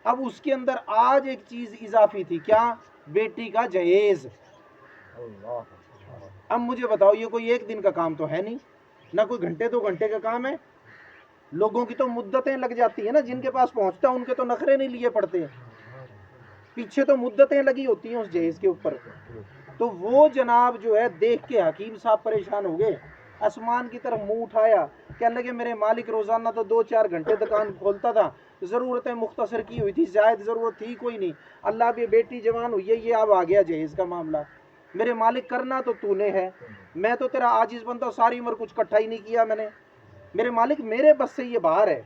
اب اس کے اندر آج ایک چیز اضافی تھی، کیا؟ بیٹی کا جہیز۔ اب مجھے بتاؤ یہ کوئی ایک دن کا کام تو ہے نہیں، نہ کوئی گھنٹے 2 گھنٹے کا کام ہے، لوگوں کی تو مدتیں لگ جاتی ہیں نا، جن کے پاس پہنچتا ان کے تو نخرے نہیں لیے پڑتے ہیں، پیچھے تو مدتیں لگی ہوتی ہیں اس جہیز کے اوپر۔ تو وہ جناب جو ہے دیکھ کے حکیم صاحب پریشان ہو گئے، آسمان کی طرف منہ اٹھایا، کہنے لگے میرے مالک روزانہ تو 2-4 گھنٹے دکان کھولتا تھا، ضرورتیں مختصر کی ہوئی تھی، زائد ضرورت تھی کوئی نہیں، اللہ بھی بیٹی جوان ہوئی ہے، یہ اب آ گیا جہیز کا معاملہ، میرے مالک کرنا تو تو نے ہے، میں تو تیرا عاجز بندہ، ساری عمر کچھ کٹھا ہی نہیں کیا میں نے، میرے مالک میرے بس سے یہ باہر ہے،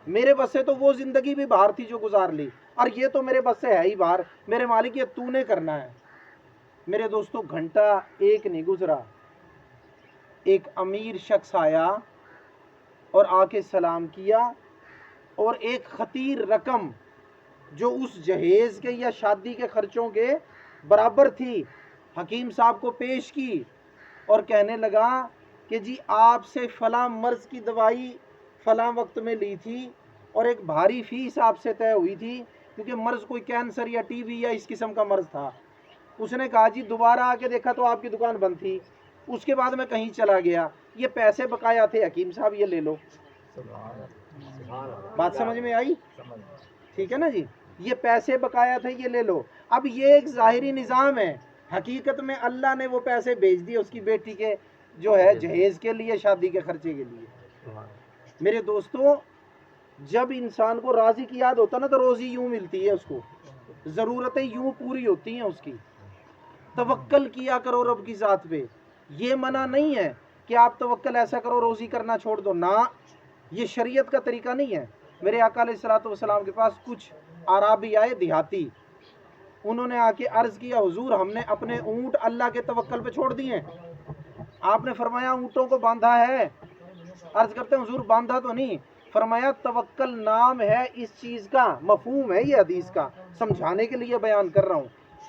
میرے بس سے تو وہ زندگی بھی باہر تھی جو گزار لی، اور یہ تو میرے بس سے ہے ہی باہر، میرے مالک یہ تو نے کرنا ہے۔ میرے دوستو گھنٹہ ایک نہیں گزرا، ایک امیر شخص آیا اور آ کے سلام کیا، اور ایک خطیر رقم جو اس جہیز کے یا شادی کے خرچوں کے برابر تھی حکیم صاحب کو پیش کی، اور کہنے لگا کہ جی آپ سے فلاں مرض کی دوائی فلاں وقت میں لی تھی، اور ایک بھاری فیس آپ سے طے ہوئی تھی، کیونکہ مرض کوئی کینسر یا ٹی وی یا اس قسم کا مرض تھا۔ اس نے کہا جی دوبارہ آ کے دیکھا تو آپ کی دکان بند تھی، اس کے بعد میں کہیں چلا گیا، یہ پیسے بقایا تھے حکیم صاحب، یہ لے لو۔ بات سمجھ میں آئی؟ ٹھیک ہے نا جی، یہ پیسے بقایا تھے، یہ لے لو۔ اب یہ ایک ظاہری نظام ہے، حقیقت میں اللہ نے وہ پیسے بھیج دیے اس کی بیٹی کے جو ہے جہیز کے لیے، شادی کے خرچے کے لیے۔ میرے دوستو جب انسان کو راضی کی یاد ہوتا نا تو روزی یوں ملتی ہے اس کو، ضرورتیں یوں پوری ہوتی ہیں اس کی۔ توکل کیا کرو رب کی ذات پہ، یہ منع نہیں ہے کہ آپ توکل ایسا کرو روزی کرنا چھوڑ دو، نہ، یہ شریعت کا طریقہ نہیں ہے۔ میرے آقا علیہ الصلوۃ والسلام کے پاس کچھ عرابی آئے دیہاتی، انہوں نے آ کے عرض کیا حضور ہم نے اپنے اونٹ اللہ کے توکل پہ چھوڑ دیے ہیں۔ آپ نے فرمایا اونٹوں کو باندھا ہے؟ عرض کرتے ہیں حضور باندھا تو نہیں۔ فرمایا توکل نام ہے اس چیز کا، مفہوم ہے یہ حدیث کا، سمجھانے کے لیے بیان کر رہا ہوں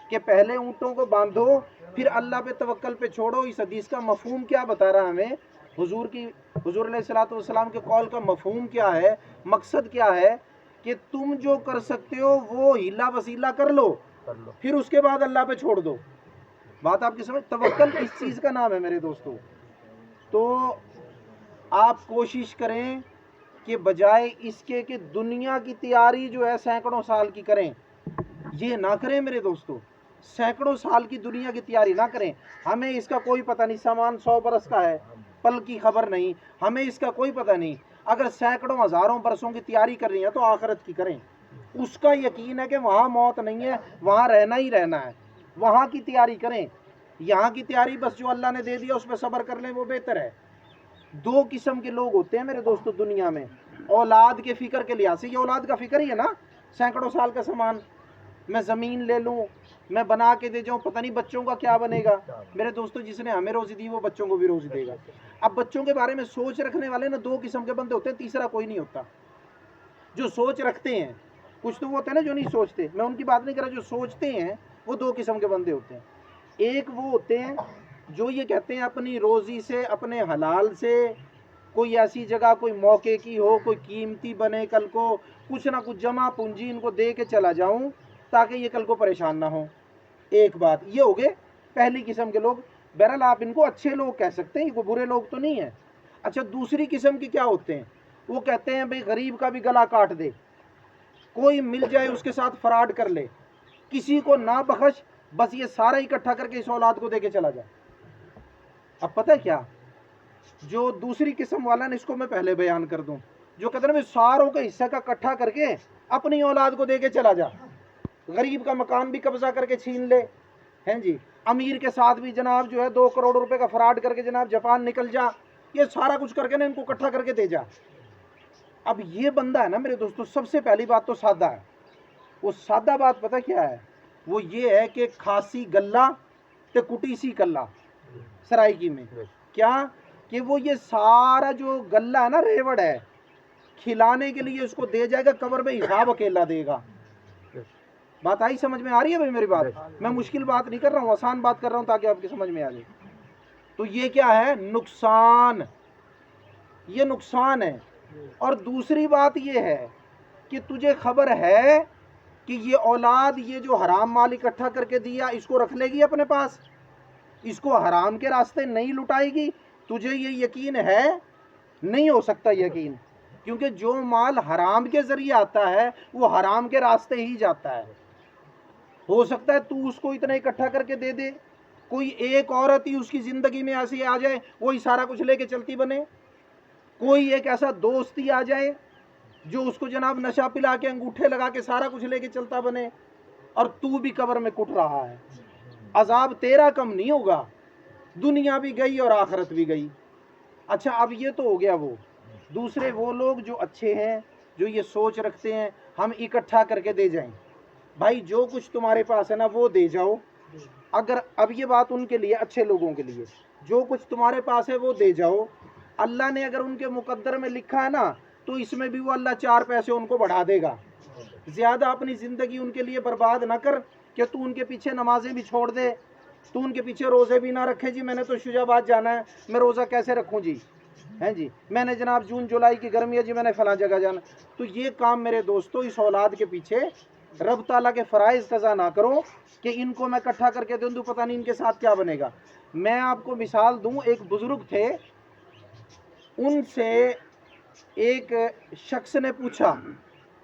کہ پہلے اونٹوں کو باندھو پھر اللہ پہ توکل پہ چھوڑو۔ اس حدیث کا مفہوم کیا بتا رہا ہمیں؟ حضور علیہ الصلوۃ والسلام کے قول کا مفہوم کیا ہے، مقصد کیا ہے کہ تم جو کر سکتے ہو وہ ہیلا وسیلہ کر لو، پھر اس کے بعد اللہ پہ چھوڑ دو۔ بات آپ کی سمجھ؟ توکل اس چیز کا نام ہے میرے دوستو۔ تو آپ کوشش کریں کہ بجائے اس کے کہ دنیا کی تیاری جو ہے سینکڑوں سال کی کریں، یہ نہ کریں میرے دوستو، سینکڑوں سال کی دنیا کی تیاری نہ کریں۔ ہمیں اس کا کوئی پتہ نہیں، سامان 100 برس کا ہے، پل کی خبر نہیں، ہمیں اس کا کوئی پتہ نہیں۔ اگر سینکڑوں ہزاروں برسوں کی تیاری کر رہی ہیں تو آخرت کی کریں. اس کا یقین ہے کہ وہاں موت نہیں ہے, وہاں رہنا ہی رہنا ہے, وہاں کی تیاری کریں. یہاں کی تیاری بس جو اللہ نے دے دیا اس پہ صبر کر لیں, وہ بہتر ہے. دو قسم کے لوگ ہوتے ہیں میرے دوستو دنیا میں. اولاد کے فکر کے لحاظ سے, یہ اولاد کا فکر ہی ہے نا, سینکڑوں سال کا سامان, میں زمین لے لوں, میں بنا کے دے جاؤں, پتہ نہیں بچوں کا کیا بنے گا. میرے دوستو جس نے ہمیں روزی دی وہ بچوں کو بھی روزی دے گا. اب بچوں کے بارے میں سوچ رکھنے والے نا دو قسم کے بندے ہوتے ہیں, تیسرا کوئی نہیں ہوتا. جو سوچ رکھتے ہیں, کچھ تو وہ ہوتے ہیں نا جو نہیں سوچتے, میں ان کی بات نہیں کر رہا, جو سوچتے ہیں وہ دو قسم کے بندے ہوتے ہیں. ایک وہ ہوتے ہیں جو یہ کہتے ہیں اپنی روزی سے, اپنے حلال سے, کوئی ایسی جگہ کوئی موقع کی ہو, کوئی قیمتی بنے, کل کو کچھ نہ کچھ جمع پونجی ان کو دے کے چلا جاؤں تاکہ یہ کل کو پریشان نہ ہو. ایک بات یہ ہو گئے پہلی قسم کے لوگ. بہرحال آپ ان کو اچھے لوگ کہہ سکتے ہیں, یہ کوئی برے لوگ تو نہیں ہیں. اچھا دوسری قسم کے کیا ہوتے ہیں, وہ کہتے ہیں بھئی غریب کا بھی گلا کاٹ دے, کوئی مل جائے اس کے ساتھ فراڈ کر لے, کسی کو نہ بخش, بس یہ سارا اکٹھا کر کے اس اولاد کو دے کے چلا جائے. اب پتہ کیا, جو دوسری قسم والا نے اس کو میں پہلے بیان کر دوں, جو کہتے ہیں میں ساروں کا حصہ کا اکٹھا کر کے اپنی اولاد کو دے کے چلا جا, غریب کا مکان بھی قبضہ کر کے چھین لے, ہیں جی, امیر کے ساتھ بھی جناب جو ہے 2 کروڑ روپے کا فراڈ کر کے جناب جاپان نکل جا, یہ سارا کچھ کر کے نا ان کو اکٹھا کر کے دے جا. اب یہ بندہ ہے نا میرے دوستو, سب سے پہلی بات تو سادہ ہے. وہ سادہ بات پتہ کیا ہے, وہ یہ ہے کہ کھاسی گلہ تے کٹی سی کلہ سرائکی میں, کیا کہ وہ یہ سارا جو گلہ ہے نا, ریوڑ ہے, کھلانے کے لیے اس کو دے جائے گا, قبر میں حساب اکیلا دے گا. بات آئی, سمجھ میں آ رہی ہے بھائی میری بات؟ میں مشکل بات نہیں کر رہا ہوں, آسان بات کر رہا ہوں تاکہ آپ کی سمجھ میں آ جائے. تو یہ کیا ہے, نقصان, یہ نقصان ہے. اور دوسری بات یہ ہے کہ تجھے خبر ہے کہ یہ اولاد یہ جو حرام مال اکٹھا کر کے دیا اس کو رکھ لے گی اپنے پاس, اس کو حرام کے راستے نہیں لٹائے گی. تجھے یہ یقین ہے؟ نہیں ہو سکتا یقین, کیونکہ جو مال حرام کے ذریعے آتا ہے وہ حرام کے راستے ہی جاتا ہے. ہو سکتا ہے تو اس کو اتنا اکٹھا کر کے دے دے, کوئی ایک عورت ہی اس کی زندگی میں ایسی آ جائے وہی سارا کچھ لے کے چلتی بنے, کوئی ایک ایسا دوست ہی آ جائے جو اس کو جناب نشہ پلا کے انگوٹھے لگا کے سارا کچھ لے کے چلتا بنے, اور تو بھی قبر میں کٹ رہا ہے. عذاب تیرا کم نہیں ہوگا, دنیا بھی گئی اور آخرت بھی گئی. اچھا اب یہ تو ہو گیا وہ. دوسرے وہ لوگ جو اچھے ہیں, جو یہ سوچ رکھتے ہیں ہم اکٹھا کر کے دے جائیں. بھائی جو کچھ تمہارے پاس ہے نا وہ دے جاؤ. اگر اب یہ بات ان کے لیے, اچھے لوگوں کے لیے, جو کچھ تمہارے پاس ہے وہ دے جاؤ. اللہ نے اگر ان کے مقدر میں لکھا ہے نا تو اس میں بھی وہ اللہ 4 پیسے ان کو بڑھا دے گا. زیادہ اپنی زندگی ان کے لیے برباد نہ کر کہ تو ان کے پیچھے نمازیں بھی چھوڑ دے, تو ان کے پیچھے روزے بھی نہ رکھے. جی میں نے تو شجاع آباد جانا ہے, میں روزہ کیسے رکھوں جی, ہیں جی, میں نے جناب جون جولائی کی گرمی ہے جی, میں نے فلاں جگہ جانا. تو یہ کام میرے دوستو اس اولاد کے پیچھے رب تعالیٰ کے فرائض قضا نہ کرو کہ ان کو میں اکٹھا کر کے دوں تو پتہ نہیں ان کے ساتھ کیا بنے گا. میں آپ کو مثال دوں, ایک بزرگ تھے, ان سے ایک شخص نے پوچھا,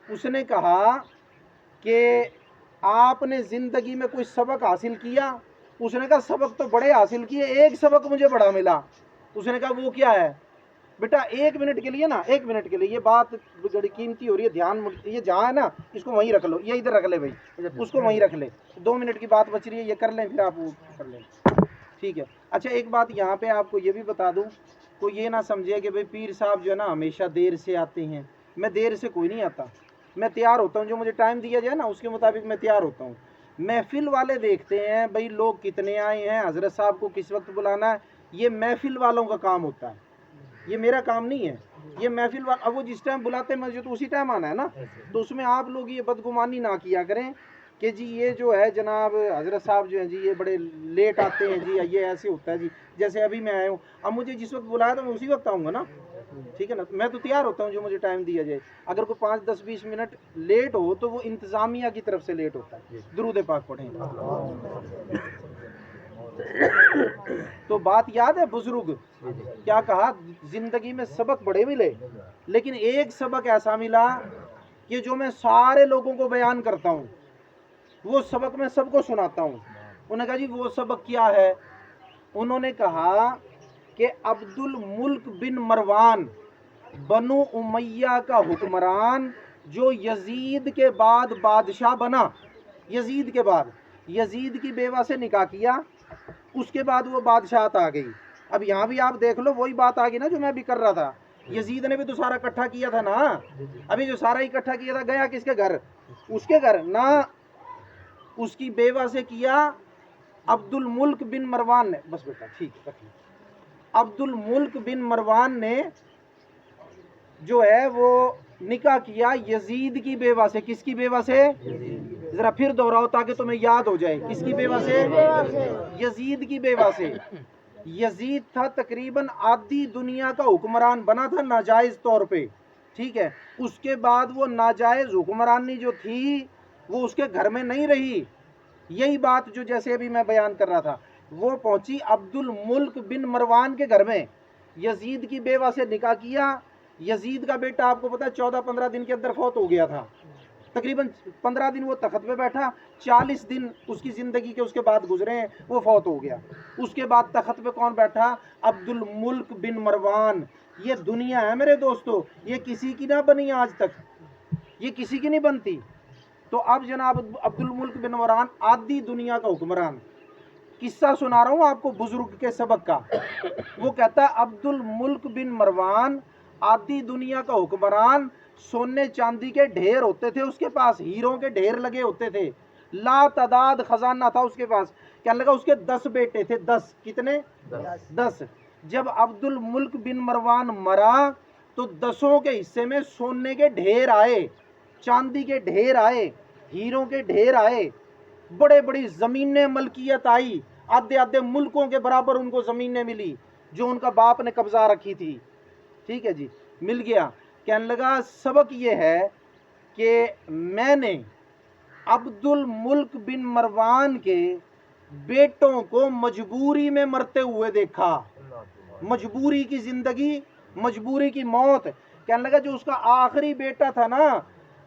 اس نے کہا کہ آپ نے زندگی میں کوئی سبق حاصل کیا؟ اس نے کہا سبق تو بڑے حاصل کیے, ایک سبق مجھے بڑا ملا. اس نے کہا وہ کیا ہے؟ بیٹا 1 منٹ کے لیے نا, 1 منٹ کے لیے, یہ بات بڑی قیمتی ہو رہی ہے, دھیان, یہ جہاں ہے نا اس کو وہیں رکھ لو, یہ ادھر رکھ لے بھائی, اس کو وہیں رکھ لے. 2 منٹ کی بات بچ رہی ہے, یہ کر لیں پھر آپ وہ کر لیں, ٹھیک ہے. اچھا ایک بات یہاں پہ آپ کو یہ بھی بتا دوں, کوئی یہ نہ سمجھے کہ بھائی پیر صاحب جو ہے نا ہمیشہ دیر سے آتے ہیں. میں دیر سے کوئی نہیں آتا, میں تیار ہوتا ہوں, جو مجھے ٹائم دیا جائے نا اس کے مطابق میں تیار ہوتا ہوں. محفل والے دیکھتے ہیں بھائی لوگ کتنے آئے ہیں, حضرت صاحب کو کس وقت بلانا ہے, یہ محفل والوں کا کام ہوتا ہے, یہ میرا کام نہیں ہے. یہ محفل والے, اب وہ جس ٹائم بلاتے ہیں مجھے تو اسی ٹائم آنا ہے نا, تو اس میں آپ لوگ یہ بدگمانی نہ کیا کریں کہ جی یہ جو ہے جناب حضرت صاحب جو ہیں جی یہ بڑے لیٹ آتے ہیں جی, یہ ایسے ہوتا ہے جی. جیسے ابھی میں آیا ہوں, اب مجھے جس وقت بلایا تو میں اسی وقت آؤں گا نا, ٹھیک ہے نا. میں تو تیار ہوتا ہوں جو مجھے ٹائم دیا جائے. اگر کوئی 5 10 20 منٹ لیٹ ہو تو وہ انتظامیہ کی طرف سے لیٹ ہوتا ہے. درود پاک پڑھیں. تو بات یاد ہے بزرگ کیا کہا, زندگی میں سبق بڑے ملے لیکن ایک سبق ایسا ملا کہ جو میں سارے لوگوں کو بیان کرتا ہوں, وہ سبق میں سب کو سناتا ہوں. انہوں نے کہا جی وہ سبق کیا ہے؟ انہوں نے کہا کہ عبد الملک بن مروان بنو امیہ کا حکمران جو یزید کے بعد بادشاہ بنا، یزید کے بعد یزید کی بیوہ سے نکاح کیا، اس کے بعد وہ بادشاہت آ گئی۔ اب یہاں بھی آپ دیکھ لو وہی بات آ گئی نا جو میں بھی کر رہا تھا، یزید نے بھی تو سارا اکٹھا کیا تھا نا، ابھی جو سارا اکٹھا کیا تھا گیا کس کے گھر؟ اس کے گھر نہ، اس کی بیوہ سے کیا عبد الملک بن مروان نے، بس بیٹا ٹھیک ہے رکھ لیں، عبد الملک بن مروان نے جو ہے وہ نکاح کیا یزید کی بیوہ سے۔ کس کی بیوہ سے؟ ذرا پھر دوہراؤ تاکہ تمہیں یاد ہو جائے، کس کی بیوہ سے؟ یزید کی بیوہ سے۔ یزید تھا تقریباً آدھی دنیا کا حکمران بنا تھا ناجائز طور پہ، ٹھیک ہے، اس کے بعد وہ ناجائز حکمرانی جو تھی وہ اس کے گھر میں نہیں رہی، یہی بات جو جیسے ابھی میں بیان کر رہا تھا، وہ پہنچی عبد الملک بن مروان کے گھر میں، یزید کی بیوہ سے نکاح کیا۔ یزید کا بیٹا آپ کو پتا 14-15 دن کے اندر فوت ہو گیا تھا، تقریباً 15 دن وہ تخت پہ بیٹھا، 40 دن اس کی زندگی کے اس کے بعد گزرے ہیں، وہ فوت ہو گیا۔ اس کے بعد تخت پہ کون بیٹھا؟ عبد الملک بن مروان۔ یہ دنیا ہے میرے دوستو، یہ کسی کی نہ بنی آج تک، یہ کسی کی نہیں بنتی۔ تو اب جناب عبد الملک بن مروان آدھی دنیا کا حکمران، قصہ سنا رہا ہوں آپ کو بزرگ کے سبق کا۔ وہ کہتا ہے عبد الملک بن مروان آدھی دنیا کا حکمران، سونے چاندی کے ڈھیر ہوتے تھے اس کے پاس، ہیروں کے ڈھیر لگے ہوتے تھے، لا تعداد خزانہ تھا اس کے پاس۔ کہنے لگا اس کے 10 بیٹے تھے، 10 کتنے؟ 10۔ جب عبد الملک بن مروان مرا تو 10 کے حصے میں سونے کے ڈھیر آئے، چاندی کے ڈھیر آئے، ہیروں کے ڈھیر آئے، بڑے بڑی زمینیں ملکیت آئی، آدھے آدھے ملکوں کے برابر ان کو زمینیں ملی جو ان کا باپ نے قبضہ رکھی تھی، ٹھیک ہے جی، مل گیا۔ کہنے لگا سبق یہ ہے کہ میں نے عبد الملک بن مروان کے بیٹوں کو مجبوری میں مرتے ہوئے دیکھا، مجبوری کی زندگی، مجبوری کی موت۔ کہنے لگا جو اس کا آخری بیٹا تھا نا،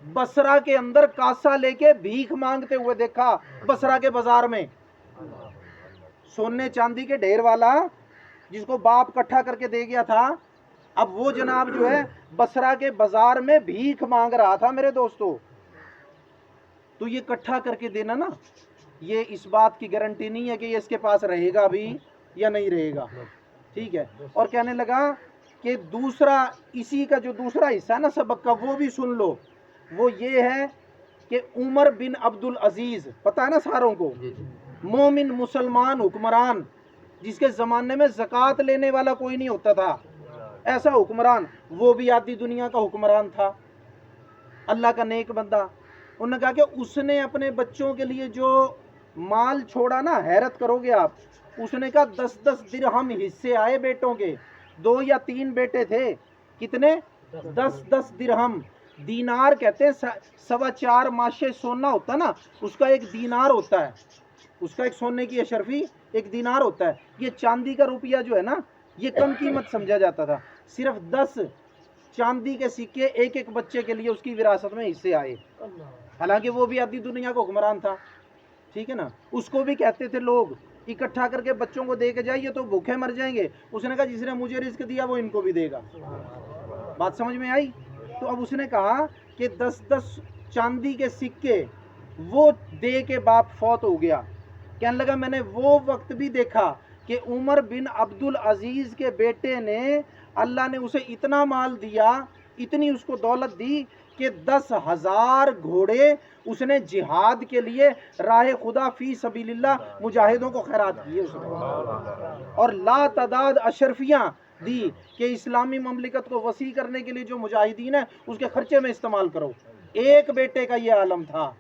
بصرہ کے اندر کاسا لے کے بھیک مانگتے ہوئے دیکھا، بصرہ کے بازار میں، سونے چاندی کے ڈھیر والا جس کو باپ کٹھا کر کے دے گیا تھا، اب وہ جناب جو ہے بصرہ کے بازار میں بھیک مانگ رہا تھا میرے دوستو۔ تو یہ کٹھا کر کے دینا نا، یہ اس بات کی گارنٹی نہیں ہے کہ یہ اس کے پاس رہے گا بھی یا نہیں رہے گا، ٹھیک ہے۔ اور کہنے لگا کہ دوسرا، اسی کا جو دوسرا حصہ ہے نا سبق کا، وہ بھی سن لو۔ وہ یہ ہے کہ عمر بن عبد العزیز، پتہ ہے نا ساروں کو، مومن مسلمان حکمران جس کے زمانے میں زکوٰۃ لینے والا کوئی نہیں ہوتا تھا، ایسا حکمران، وہ بھی آدھی دنیا کا حکمران تھا، اللہ کا نیک بندہ۔ انہوں نے کہا کہ اس نے اپنے بچوں کے لیے جو مال چھوڑا نا، حیرت کرو گے آپ، اس نے کہا 10-10 درہم حصے آئے بیٹوں کے، 2 یا 3 بیٹے تھے، کتنے؟ 10-10 درہم، دینار کہتے ہیں 4.25 ماشے سونا ہوتا ہے نا، اس کا 1 دینار ہوتا ہے، اس کا ایک سونے کی اشرفی 1 دینار ہوتا ہے۔ یہ چاندی کا روپیہ جو ہے نا، یہ کم قیمت سمجھا جاتا تھا، صرف 10 چاندی کے سکے ایک بچے کے لیے اس کی وراثت میں حصے آئے، حالانکہ وہ بھی آدھی دنیا کا حکمران تھا، ٹھیک ہے نا۔ اس کو بھی کہتے تھے لوگ اکٹھا کر کے بچوں کو دے کے جائیے تو بھوکے مر جائیں گے، اس نے کہا جس نے مجھے رزق دیا وہ ان کو بھی دے گا، بات سمجھ میں آئی؟ تو اب اس نے کہا کہ 10-10 چاندی کے سکے وہ دے کے باپ فوت ہو گیا۔ کہنے لگا میں نے وہ وقت بھی دیکھا کہ عمر بن عبد العزیز کے بیٹے نے، اللہ نے اسے اتنا مال دیا، اتنی اس کو دولت دی کہ 10,000 گھوڑے اس نے جہاد کے لیے راہ خدا فی سبیل اللہ مجاہدوں کو خیرات کیے اس نے، اور لا تعداد اشرفیاں دی کہ اسلامی مملکت کو وسیع کرنے کے لیے جو مجاہدین ہیں اس کے خرچے میں استعمال کرو۔ ایک بیٹے کا یہ عالم تھا۔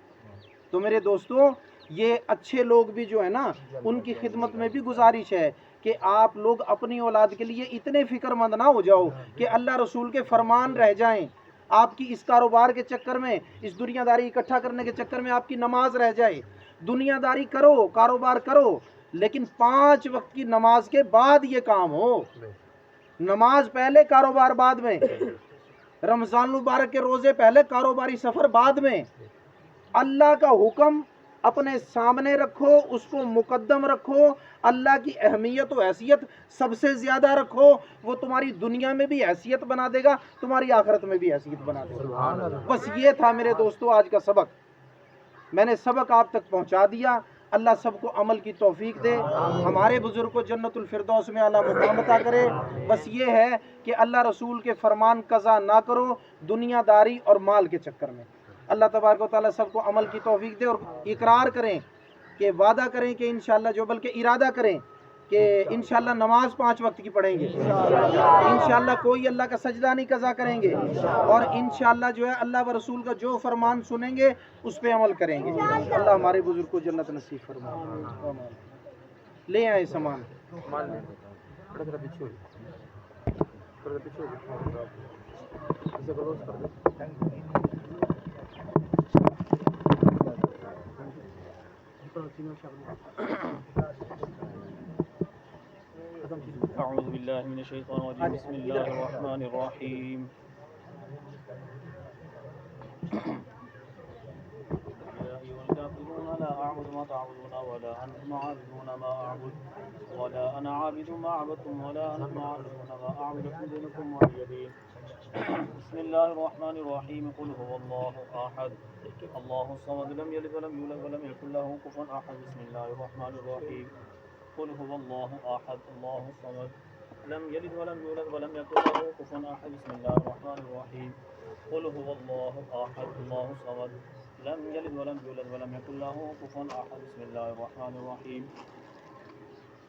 تو میرے دوستوں، یہ اچھے لوگ بھی جو ہے نا، ان کی خدمت میں بھی گزارش ہے کہ آپ لوگ اپنی اولاد کے لیے اتنے فکر مند نہ ہو جاؤ کہ اللہ رسول کے فرمان رہ جائیں، آپ کی اس کاروبار کے چکر میں، اس دنیا داری اکٹھا کرنے کے چکر میں آپ کی نماز رہ جائے۔ دنیا داری کرو، کاروبار کرو، لیکن 5 وقت کی نماز کے بعد یہ کام ہو، نماز پہلے کاروبار بعد میں، رمضان المبارک کے روزے پہلے کاروباری سفر بعد میں، اللہ کا حکم اپنے سامنے رکھو، اس کو مقدم رکھو، اللہ کی اہمیت و حیثیت سب سے زیادہ رکھو، وہ تمہاری دنیا میں بھی حیثیت بنا دے گا، تمہاری آخرت میں بھی حیثیت بنا دے گا۔ بس یہ تھا میرے دوستو آج کا سبق، میں نے سبق آپ تک پہنچا دیا۔ اللہ سب کو عمل کی توفیق دے، ہمارے بزرگ کو جنت الفردوس میں اعلیٰ مقام عطا کرے۔ بس یہ ہے کہ اللہ رسول کے فرمان قضا نہ کرو دنیا داری اور مال کے چکر میں۔ اللہ تبارک و تعالیٰ سب کو عمل کی توفیق دے، اور اقرار کریں کہ وعدہ کریں کہ انشاءاللہ جو بلکہ ارادہ کریں کہ انشاءاللہ نماز 5 وقت کی پڑھیں گے، انشاءاللہ کوئی اللہ کا سجدہ نہیں قضا کریں گے، اور انشاءاللہ جو ہے اللہ و رسول کا جو فرمان سنیں گے اس پہ عمل کریں گے۔ اللہ ہمارے بزرگ کو جنت نصیب فرمائے۔ لے آئے سامان۔ أعوذ بالله من الشيطان الرجيم بسم الله الرحمن الرحيم يا أيها الكافرون لا أعبد ما تعبدون ولا أنتم عابدون ما أعبد ولا أنا عابد ما عبدتم ولا أنتم عابدون ما أعبد لكم دينكم ولي دين بسم الله الرحمن الرحيم قل هو الله أحد الله الصمد لم يلد ولم يولد ولم يكن له كفوا أحد بسم الله الرحمن الرحيم قل هو الله أحد الله الصمد لم يلد ولم يولد ولم يكن له كفوا أحد بسم الله الرحمن الرحيم قل هو الله أحد الله الصمد لم يلد ولم يولد ولم يكن له كفوا أحد بسم الله الرحمن الرحيم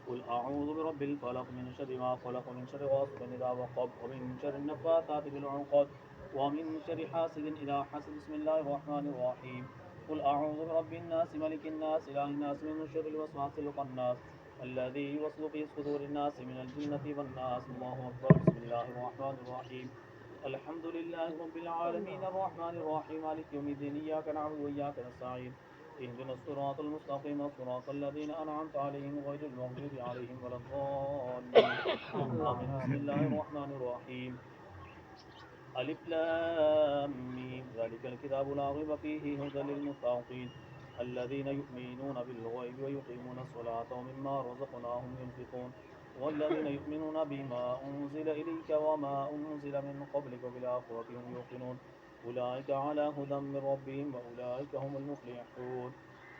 قل أعوذ برب الفلق من شر ما خلق ومن شر غاسق إذا وقب ومن شر النفاثات في العقد ومن شر حاسد إذا حسد بسم الله الرحمن الرحيم قل أعوذ برب الناس ملك الناس إله الناس من شر الوسواس الخناس الذي يوسوس في صدور الناس من الجنة والناس الله أكبر بسم الله الرحمن الرحيم الحمد لله رب العالمين الرحمن الرحيم مالك يوم الدين إياك نعبد وإياك نستعين اهدنا الصراط المستقيم صراط الذين أنعمت عليهم غير المغضوب عليهم ولا الضالين آمين بسم الله الرحمن الرحيم ألف لام ميم ذلك الكتاب لا ريب فيه هدى للمتقين الذين يؤمنون بالغيب ويقيمون الصلاة ومما رزقناهم ينفقون والذين يؤمنون بما أنزل إليك وما أنزل من قبلك وبالآخرة هم يوقنون أولئك على هدى من ربهم وأولئك هم المفلحون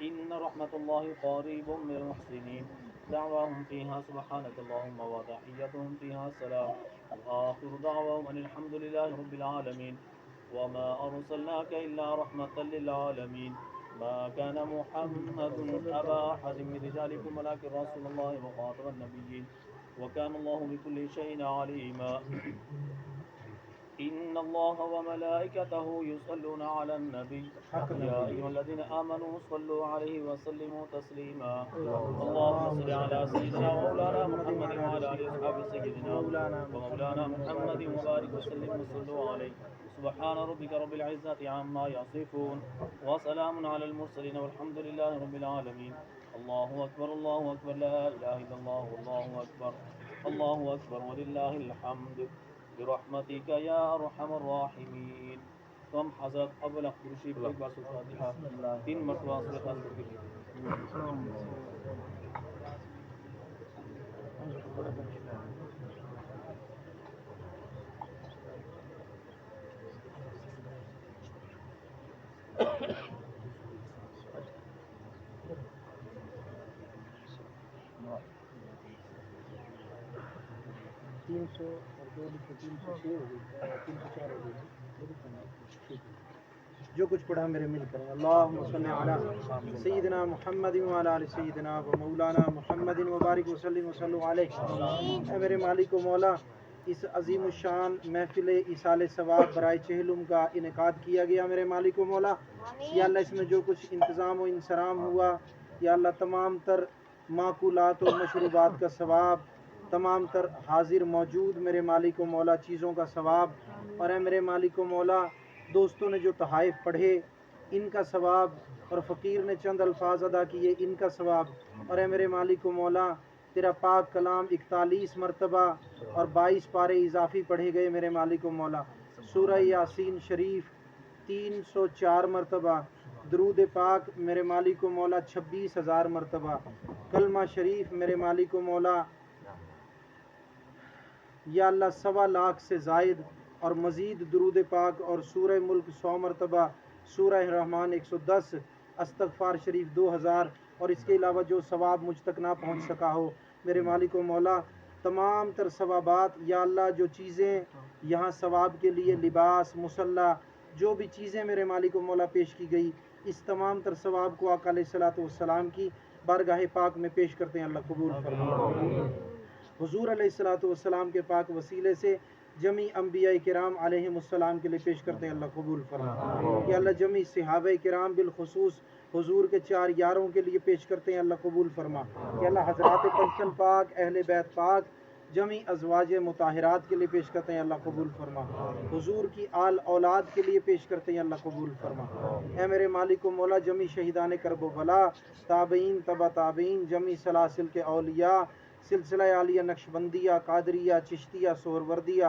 إن رحمة الله قريب من المحسنين دعواهم فيها سبحانك اللهم وتحيتهم فيها سلام وآخر دعواهم أن الحمد لله رب العالمين وما أرسلناك إلا رحمة للعالمين ما كان محمد أبا أحد من رجالكم ولكن رسول الله وخاتم النبيين وكان الله بكل شيء عليما إن الله وملائكته يصلون على النبي يا أيها الذين آمنوا صلوا عليه وسلموا تسليما اللهم صل على سيدنا ومولانا محمد وعلى آل أصحاب سيدنا ومولانا محمد وبارك وسلم وصلوا عليه سبحان ربك رب العزة عما يصفون وسلام على المرسلين والحمد لله رب العالمين الله أكبر لا إله إلا الله والله أكبر ولله الحمد برحمتك يا أرحم الراحمين تو ہم حضرت ابو الاخر شریف کو ایک بار سورۃ فاتحہ 3 مرتبہ سورۃ فاتحہ کے لیے جو کچھ پڑھا میرے مل کریں اللہم صلی علی سیدنا محمد وعلی آل سیدنا و مولانا محمد وبارک وسلم وصلو علیہ۔ اے میرے مالک و مولا، اس عظیم الشان محفل ایصال ثواب برائے چہلم کا انعقاد کیا گیا میرے مالک و مولا، یا اللہ اس میں جو کچھ انتظام و انصرام ہوا یا اللہ تمام تر معقولات و مشروبات کا ثواب، تمام تر حاضر موجود میرے مالک و مولا چیزوں کا ثواب، اور اے میرے مالک و مولا دوستوں نے جو تحائف پڑھے ان کا ثواب، اور فقیر نے چند الفاظ ادا کیے ان کا ثواب، اور اے میرے مالک و مولا تیرا پاک کلام 41 مرتبہ اور 22 پارے اضافی پڑھے گئے میرے مالک و مولا، سورہ یاسین شریف 304 مرتبہ درود پاک میرے مالک و مولا 26,000 مرتبہ، کلمہ شریف میرے مالک و مولا یا اللہ 1.25 لاکھ سے زائد، اور مزید درود پاک اور سورہ ملک 100 مرتبہ، سورہ رحمان 110، استغفار شریف 2000، اور اس کے علاوہ جو ثواب مجھ تک نہ پہنچ سکا ہو میرے مالک و مولا، تمام تر ثوابات یا اللہ جو چیزیں یہاں ثواب کے لیے لباس، مصلی، جو بھی چیزیں میرے مالک و مولا پیش کی گئی، اس تمام تر ثواب کو آقا علیہ الصلوۃ والسلام کی بارگاہ پاک میں پیش کرتے ہیں، اللہ قبول فرمائے۔ حضور علیہ الصلوۃ والسلام کے پاک وسیلے سے جمی انبیاء کرام علیہم السلام کے لیے پیش کرتے ہیں، اللہ قبول فرمائے۔ یا اللہ جمی صحابہ کرام بالخصوص حضور کے 4 یاروں کے لیے پیش کرتے ہیں، اللہ قبول فرما۔ یا اللہ حضرات پنچن پاک، اہل بیت پاک، جمی ازواج مطہرات کے لیے پیش کرتے ہیں، اللہ قبول فرما۔ حضور کی آل اولاد کے لیے پیش کرتے ہیں، اللہ قبول فرما۔ اے میرے مالک و مولا جمی شہیدان کرب و بلا، تابعین تبع تابعین، جمی سلاسل کے اولیاء، سلسلہ عالیہ نقشبندیہ، قادریہ، چشتیہ، سہروردیہ،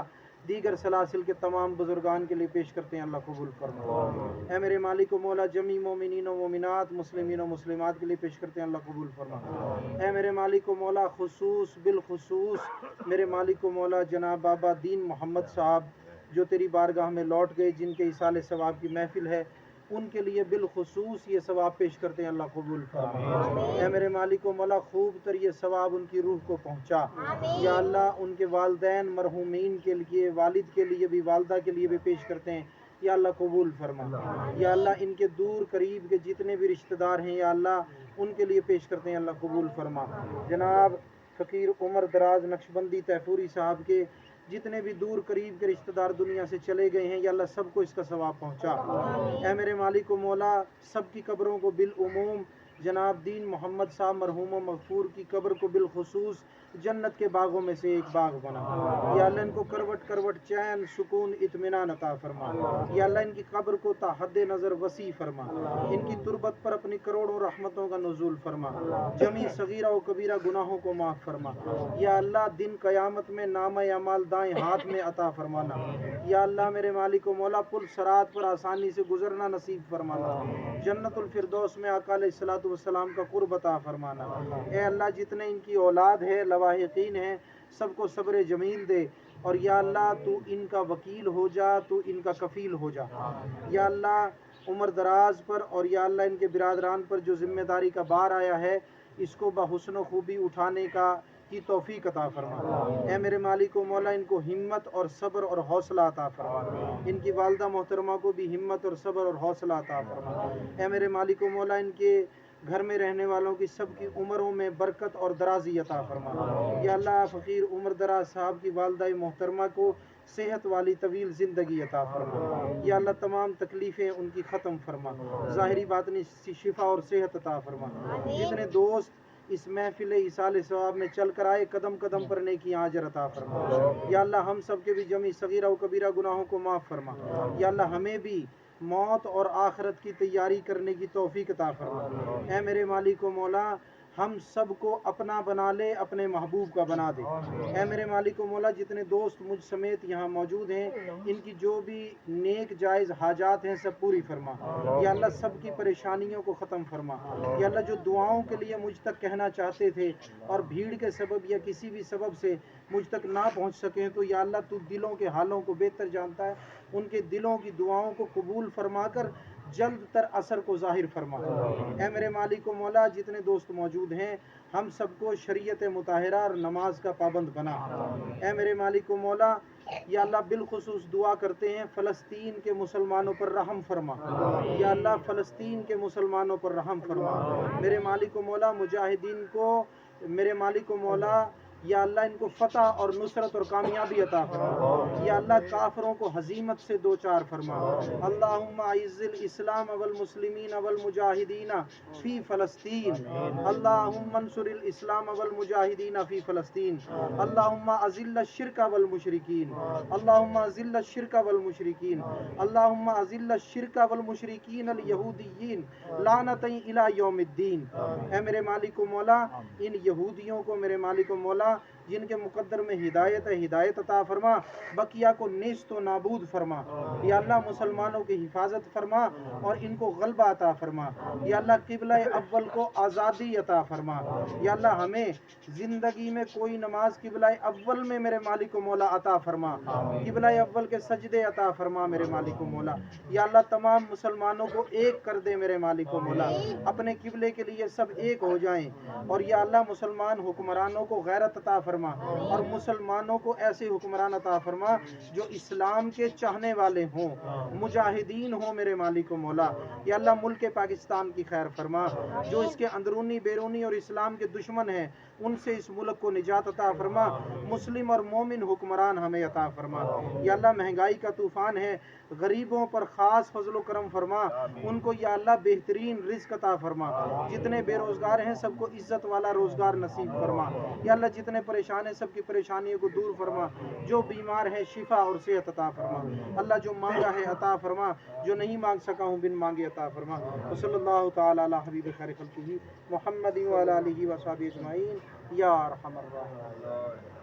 دیگر سلاسل کے تمام بزرگان کے لیے پیش کرتے ہیں، اللہ قبول فرما۔ اے میرے مالک و مولا جمی مومنین و مومنات، مسلمین و مسلمات کے لیے پیش کرتے ہیں، اللہ قبول فرما۔ اے میرے مالک و مولا خصوص بالخصوص میرے مالک و مولا جناب بابا دین محمد صاحب جو تیری بارگاہ میں لوٹ گئے، جن کے ایصال ثواب کی محفل ہے، ان کے لیے بالخصوص یہ ثواب پیش کرتے ہیں، اللہ قبول فرما۔ اے میرے مالک و مولا خوب تر یہ ثواب ان کی روح کو پہنچا، یا اللہ ان کے والدین مرحومین کے لیے، والد کے لیے بھی، والدہ کے لیے بھی پیش کرتے ہیں، یا اللہ قبول فرما۔ یا اللہ ان کے دور قریب کے جتنے بھی رشتہ دار ہیں یا اللہ ان کے لیے پیش کرتے ہیں، اللہ قبول فرما۔ جناب فقیر عمر دراز نقشبندی طیفوری صاحب کے جتنے بھی دور قریب کے رشتہ دار دنیا سے چلے گئے ہیں، یا اللہ سب کو اس کا ثواب پہنچا۔ اے میرے مالک و مولا سب کی قبروں کو بالعموم، جناب دین محمد صاحب مرحوم و مغفور کی قبر کو بالخصوص جنت کے باغوں میں سے ایک باغ بنا۔ یا اللہ ان کو کروٹ کروٹ چین، سکون، اطمینان عطا فرما۔ یا اللہ ان کی قبر کو تا حد نظر وسیع فرما، ان کی تربت پر اپنی کروڑوں رحمتوں کا نزول فرما، جمی صغیرہ و کبیرہ گناہوں کو معاف فرما۔ یا اللہ دن قیامت میں نامہ اعمال دائیں ہاتھ میں عطا فرمانا۔ یا اللہ میرے مالک و مولا پل صراط پر آسانی سے گزرنا نصیب فرمانا، جنت الفردوس میں آقا علیہ الصلوۃ والسلام کا قرب عطا فرمانا۔ اے اللہ جتنے ان کی اولاد ہے، لواحقین ہیں، سب کو صبر جمیل دے، اور یا اللہ تو ان کا وکیل ہو جا، تو ان کا کفیل ہو جا۔ یا اللہ عمر دراز پر اور یا اللہ ان کے برادران پر جو ذمہ داری کا بار آیا ہے، اس کو بحسن و خوبی اٹھانے کی توفیق عطا فرما۔ اے میرے مالک و مولا ان کو ہمت اور صبر اور حوصلہ عطا فرما، ان کی والدہ محترمہ کو بھی ہمت اور صبر اور حوصلہ عطا فرما۔ اے میرے مالک و مولا ان کے گھر میں رہنے والوں کی سب کی عمروں میں برکت اور درازی عطا فرما۔ یا اللہ فقیر عمر دراز صاحب کی والدہ محترمہ کو صحت والی طویل زندگی عطا فرما۔ یا اللہ تمام تکلیفیں ان کی ختم فرما، ظاہری باطنی شفا اور صحت عطا فرما۔ جتنے دوست اس محفل ایصال ثواب میں چل کر آئے، قدم قدم پر نیکیاں اجر عطا فرما۔ یا اللہ ہم سب کے بھی جمی صغیرہ و کبیرہ گناہوں کو معاف فرما۔ یا اللہ ہمیں بھی موت اور آخرت کی تیاری کرنے کی توفیق عطا فرما۔ اے میرے مالک و مولا ہم سب کو اپنا بنا لے، اپنے محبوب کا بنا دے۔ اے میرے مالک و مولا جتنے دوست مجھ سمیت یہاں موجود ہیں، ان کی جو بھی نیک جائز حاجات ہیں سب پوری فرما۔ یا اللہ سب کی پریشانیوں کو ختم فرما۔ یا اللہ جو دعاؤں کے لیے مجھ تک کہنا چاہتے تھے اور بھیڑ کے سبب یا کسی بھی سبب سے مجھ تک نہ پہنچ سکیں، تو یا اللہ تو دلوں کے حالوں کو بہتر جانتا ہے، ان کے دلوں کی دعاؤں کو قبول فرما کر جلد تر اثر کو ظاہر فرما۔ اے میرے مالک و مولا جتنے دوست موجود ہیں ہم سب کو شریعت مطہرہ اور نماز کا پابند بنا۔ اے میرے مالک و مولا یا اللہ بالخصوص دعا کرتے ہیں فلسطین کے مسلمانوں پر رحم فرما۔ یا اللہ فلسطین کے مسلمانوں پر رحم فرما۔ میرے مالک و مولا مجاہدین کو، میرے مالک و مولا یا اللہ ان کو فتح اور نصرت اور کامیابی عطا فرما۔ یا اللہ کافروں کو ہزیمت سے دوچار فرما۔ اللہم اعز الاسلام والمسلمین والمجاہدین فی فلسطین، اللہم انصر الاسلام والمجاہدین فی فلسطین، اللہم اذل الشرک والمشرکین، اللہم اذل الشرک والمشرکین، اللہم اذل الشرک والمشرکین الیہودیین لعنتا الی یوم الدین۔ اے میرے مالک و مولا ان یہودیوں کو میرے مالک و مولا جن کے مقدر میں ہدایت ہے ہدایت عطا فرما، بقیہ کو نیست و نابود فرما۔ یا اللہ مسلمانوں کی حفاظت فرما اور ان کو غلبہ عطا فرما۔ یا اللہ قبلہ اول کو آزادی عطا فرما۔ یا اللہ ہمیں زندگی میں کوئی نماز قبلہ اول میں میرے مالک و مولا عطا فرما، قبلہ اول کے سجدے عطا فرما میرے مالک و مولا۔ یا اللہ تمام مسلمانوں کو ایک کر دے میرے مالک و مولا، اپنے قبلے کے لیے سب ایک ہو جائیں۔ اور یا اللہ مسلمان حکمرانوں کو غیرت عطا فرما اور مسلمانوں کو ایسے حکمران عطا فرما جو اسلام کے چاہنے والے ہوں، مجاہدین ہوں میرے مالک و مولا۔ یا اللہ ملک پاکستان کی خیر فرما، جو اس کے اندرونی بیرونی اور اسلام کے دشمن ہیں ان سے اس ملک کو نجات عطا فرما، مسلم اور مومن حکمران ہمیں عطا فرما۔ یا اللہ مہنگائی کا طوفان ہے، غریبوں پر خاص فضل و کرم فرما، ان کو یا اللہ بہترین رزق عطا فرما۔ جتنے بے روزگار ہیں سب کو عزت والا روزگار نصیب فرما۔ یا اللہ جتنے پریشان ہیں سب کی پریشانیوں کو دور فرما، جو بیمار ہیں شفا اور صحت عطا فرما۔ اللہ جو مانگا ہے عطا فرما، جو نہیں مانگ سکا ہوں بن مانگے عطا فرما۔ وصلی اللہ تعالی علی حبیب خیر خلقہ محمد وعلی آلہ وصحبہ اجمعین یا ارحم الراحمین۔